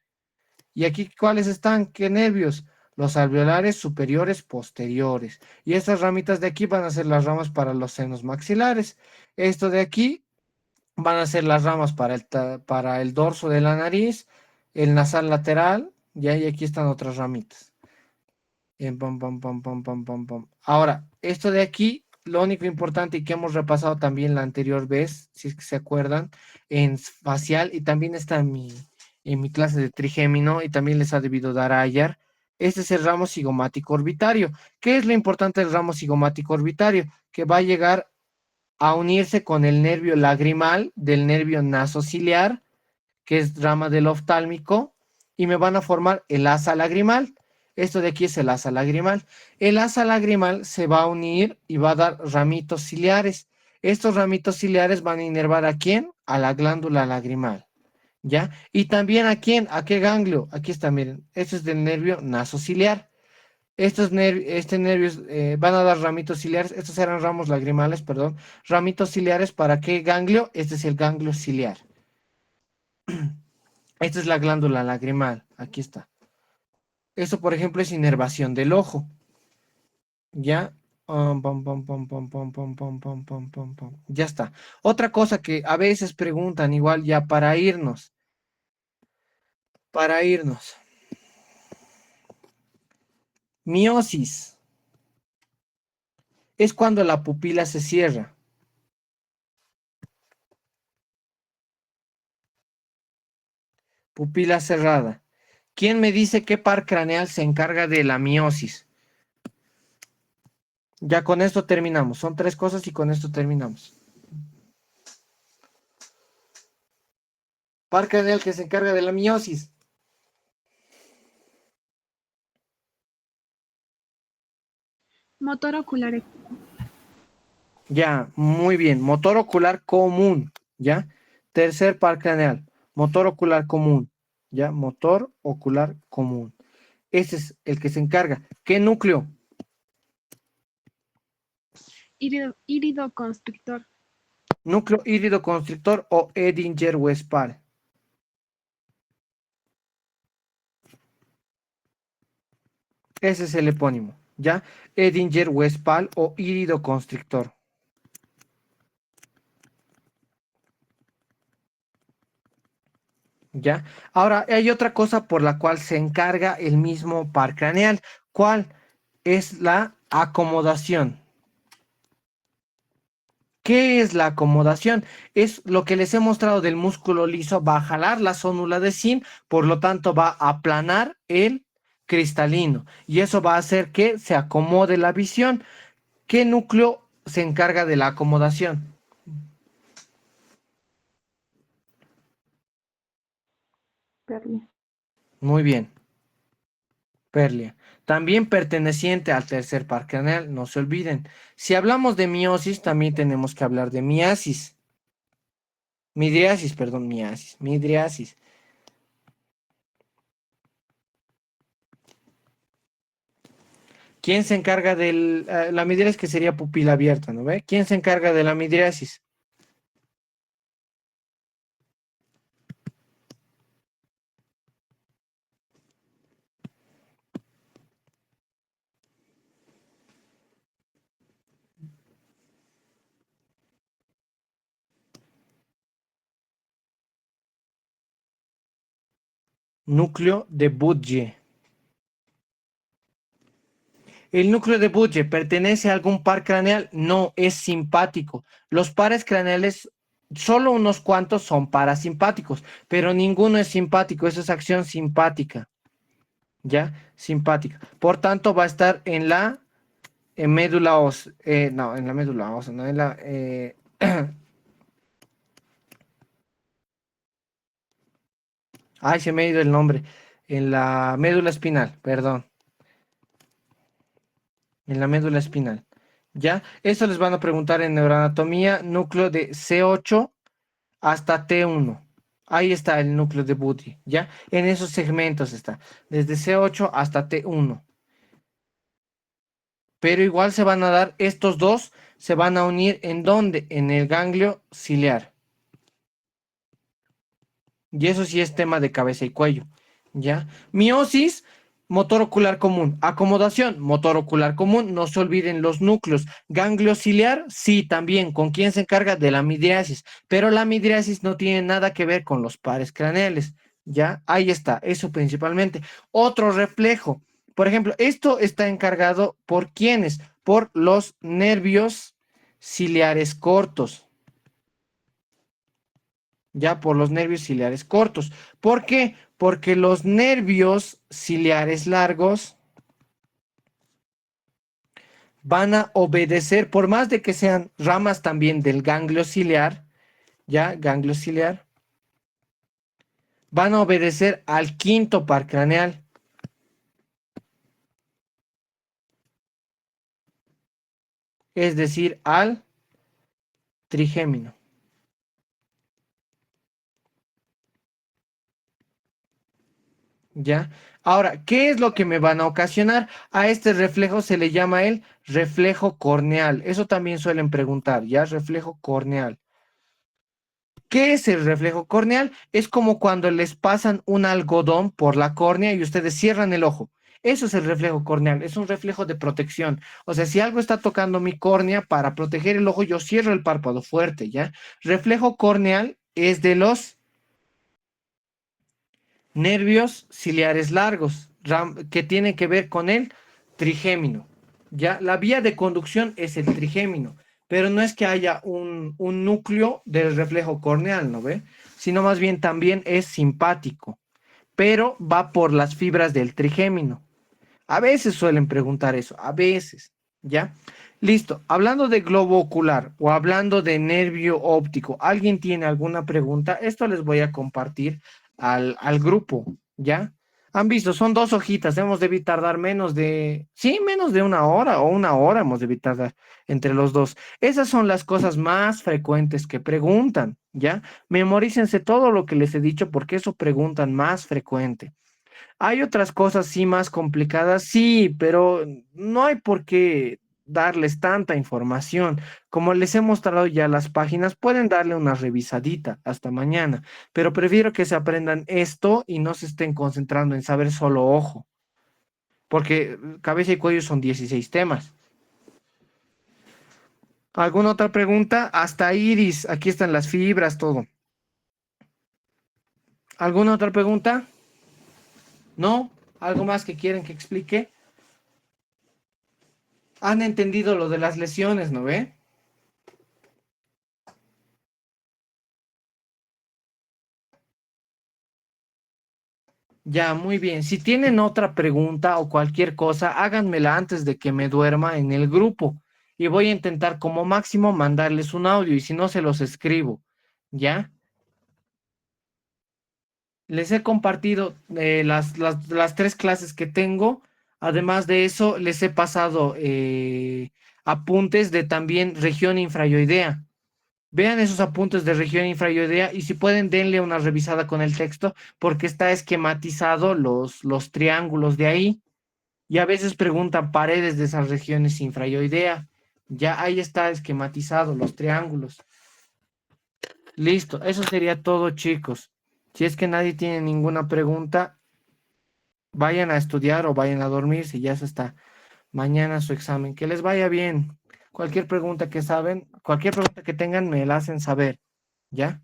Y aquí, ¿cuáles están? ¿Qué nervios? los alveolares superiores posteriores. Y estas ramitas de aquí van a ser las ramas para los senos maxilares. Esto de aquí van a ser las ramas para el dorso de la nariz, el nasal lateral, ya, y aquí están otras ramitas. Pam, pam, pam, pam, pam, pam, pam. Ahora, esto de aquí, lo único importante y que hemos repasado también la anterior vez, si es que se acuerdan, en facial, y también está en mi clase de trigémino, y también les ha debido dar a hallar. Este es el ramo cigomático orbitario. ¿Qué es lo importante del ramo cigomático orbitario? Que va a llegar a unirse con el nervio lagrimal del nervio nasociliar, que es rama del oftálmico, y me van a formar el asa lagrimal. Esto de aquí es el asa lagrimal. El asa lagrimal se va a unir y va a dar ramitos ciliares. Estos ramitos ciliares van a inervar ¿a quién? A la glándula lagrimal, ¿ya? Y también ¿a quién? ¿A qué ganglio? Aquí está, miren. Esto es del nervio nasociliar. Este nervios van a dar ramitos ciliares. Estos eran ramos lagrimales, perdón. Ramitos ciliares, ¿para qué ganglio? Este es el ganglio ciliar. Esta es la glándula lagrimal. Aquí está. Esto, por ejemplo, es inervación del ojo. ¿Ya? Ya está. Otra cosa que a veces preguntan, igual ya para irnos. Para irnos. Miosis es cuando la pupila se cierra. Pupila cerrada. ¿Quién me dice qué par craneal se encarga de la miosis? Ya con esto terminamos. Son tres cosas y con esto terminamos. Par craneal que se encarga de la miosis. Motor ocular. Ya, muy bien. Motor ocular común. ¿Ya? Tercer par craneal. Motor ocular común. ¿Ya? Motor ocular común. Ese es el que se encarga. ¿Qué núcleo? Írido constrictor. Núcleo híbrido constrictor o Edinger-Westphal. Ese es el epónimo, ¿ya? Edinger-Westphal o híbrido constrictor. ¿Ya? Ahora, hay otra cosa por la cual se encarga el mismo par craneal. ¿Cuál? Es la acomodación. ¿Qué es la acomodación? Es lo que les he mostrado del músculo liso. Va a jalar la zónula de Sim, por lo tanto va a aplanar el cristalino. Y eso va a hacer que se acomode la visión. ¿Qué núcleo se encarga de la acomodación? Perlia. Muy bien, Perlia. También perteneciente al tercer par craneal, no se olviden. Si hablamos de miosis, también tenemos que hablar de miasis. Midriasis, perdón, miasis. Midriasis. ¿Quién se encarga de la midriasis, que sería pupila abierta, ¿no ve? ¿Quién se encarga de la midriasis? Núcleo de Budge. ¿El núcleo de Budge pertenece a algún par craneal? No, es simpático. Los pares craneales, solo unos cuantos son parasimpáticos, pero ninguno es simpático. Eso es acción simpática. ¿Ya? Simpática. Por tanto, va a estar en la médula ósea. No, en la médula ósea, no en la. Ay, se me ha ido el nombre. En la médula espinal, perdón. En la médula espinal. ¿Ya? Eso les van a preguntar en neuroanatomía, núcleo de C8 hasta T1. Ahí está el núcleo de Budge, ¿ya? En esos segmentos está, desde C8 hasta T1. Pero igual se van a dar, estos dos se van a unir ¿en dónde? En el ganglio ciliar. Y eso sí es tema de cabeza y cuello, ¿ya? Miosis motor ocular común. Acomodación, motor ocular común. No se olviden los núcleos. Ganglio ciliar, sí, también. ¿Con quién se encarga? De la midriasis. Pero la midriasis no tiene nada que ver con los pares craneales. ¿Ya? Ahí está, eso principalmente. Otro reflejo. Por ejemplo, esto está encargado por quiénes? Por los nervios ciliares cortos. Ya por los nervios ciliares cortos. ¿Por qué? Porque los nervios ciliares largos van a obedecer, por más de que sean ramas también del ganglio ciliar, ya, ganglio ciliar, van a obedecer al quinto par craneal. Es decir, al trigémino. ¿Ya? Ahora, ¿qué es lo que me van a ocasionar? A este reflejo se le llama el reflejo corneal. Eso también suelen preguntar, ¿ya? Reflejo corneal. ¿Qué es el reflejo corneal? Es como cuando les pasan un algodón por la córnea y ustedes cierran el ojo. Eso es el reflejo corneal, es un reflejo de protección. O sea, si algo está tocando mi córnea, para proteger el ojo, yo cierro el párpado fuerte, ¿ya? Reflejo corneal es de los nervios ciliares largos, que tienen que ver con el trigémino. Ya, la vía de conducción es el trigémino, pero no es que haya un núcleo del reflejo corneal, ¿no ve? Sino más bien también es simpático, pero va por las fibras del trigémino. A veces suelen preguntar eso, a veces, ¿ya? Listo, hablando de globo ocular o hablando de nervio óptico, ¿alguien tiene alguna pregunta? Esto les voy a compartir al grupo, ¿ya? Han visto, son 2 hojitas, hemos de tardar menos de 1 hora o 1 hora hemos de tardar entre los dos. Esas son las cosas más frecuentes que preguntan, ¿ya? Memorícense todo lo que les he dicho porque eso preguntan más frecuente. Hay otras cosas sí más complicadas, sí, pero no hay por qué darles tanta información. Como les he mostrado ya las páginas, pueden darle una revisadita hasta mañana, pero prefiero que se aprendan esto y no se estén concentrando en saber solo ojo, porque cabeza y cuello son 16 temas. ¿Alguna otra pregunta? Hasta iris, aquí están las fibras, todo. ¿Alguna otra pregunta? ¿No? ¿Algo más que quieren que explique? Han entendido lo de las lesiones, ¿no ve? Ya, muy bien. Si tienen otra pregunta o cualquier cosa, háganmela antes de que me duerma en el grupo. Y voy a intentar como máximo mandarles un audio y si no, se los escribo. ¿Ya? Les he compartido las 3 clases que tengo. Además de eso, les he pasado apuntes de también región infrayoidea. Vean esos apuntes de región infrayoidea y si pueden denle una revisada con el texto porque está esquematizado los triángulos de ahí y a veces preguntan paredes de esas regiones infrayoidea. Ya ahí está esquematizado los triángulos. Listo, eso sería todo, chicos. Si es que nadie tiene ninguna pregunta, vayan a estudiar o vayan a dormir si ya se está mañana su examen. Que les vaya bien. Cualquier pregunta que saben, cualquier pregunta que tengan, me la hacen saber. ¿Ya?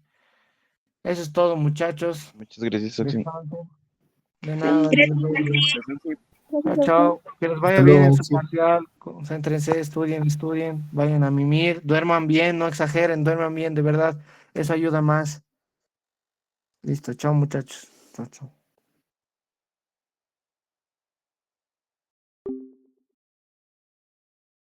Eso es todo, muchachos. Muchas gracias, Oxin. Descansen. De nada. Que les vaya bien. Chao, Gracias, chao. Que les vaya Hasta bien en luego, su Oxin. parcial. Concéntrense, estudien, vayan a mimir, duerman bien, no exageren, duerman bien, de verdad. Eso ayuda más. Listo, chao, muchachos. Chao, chao.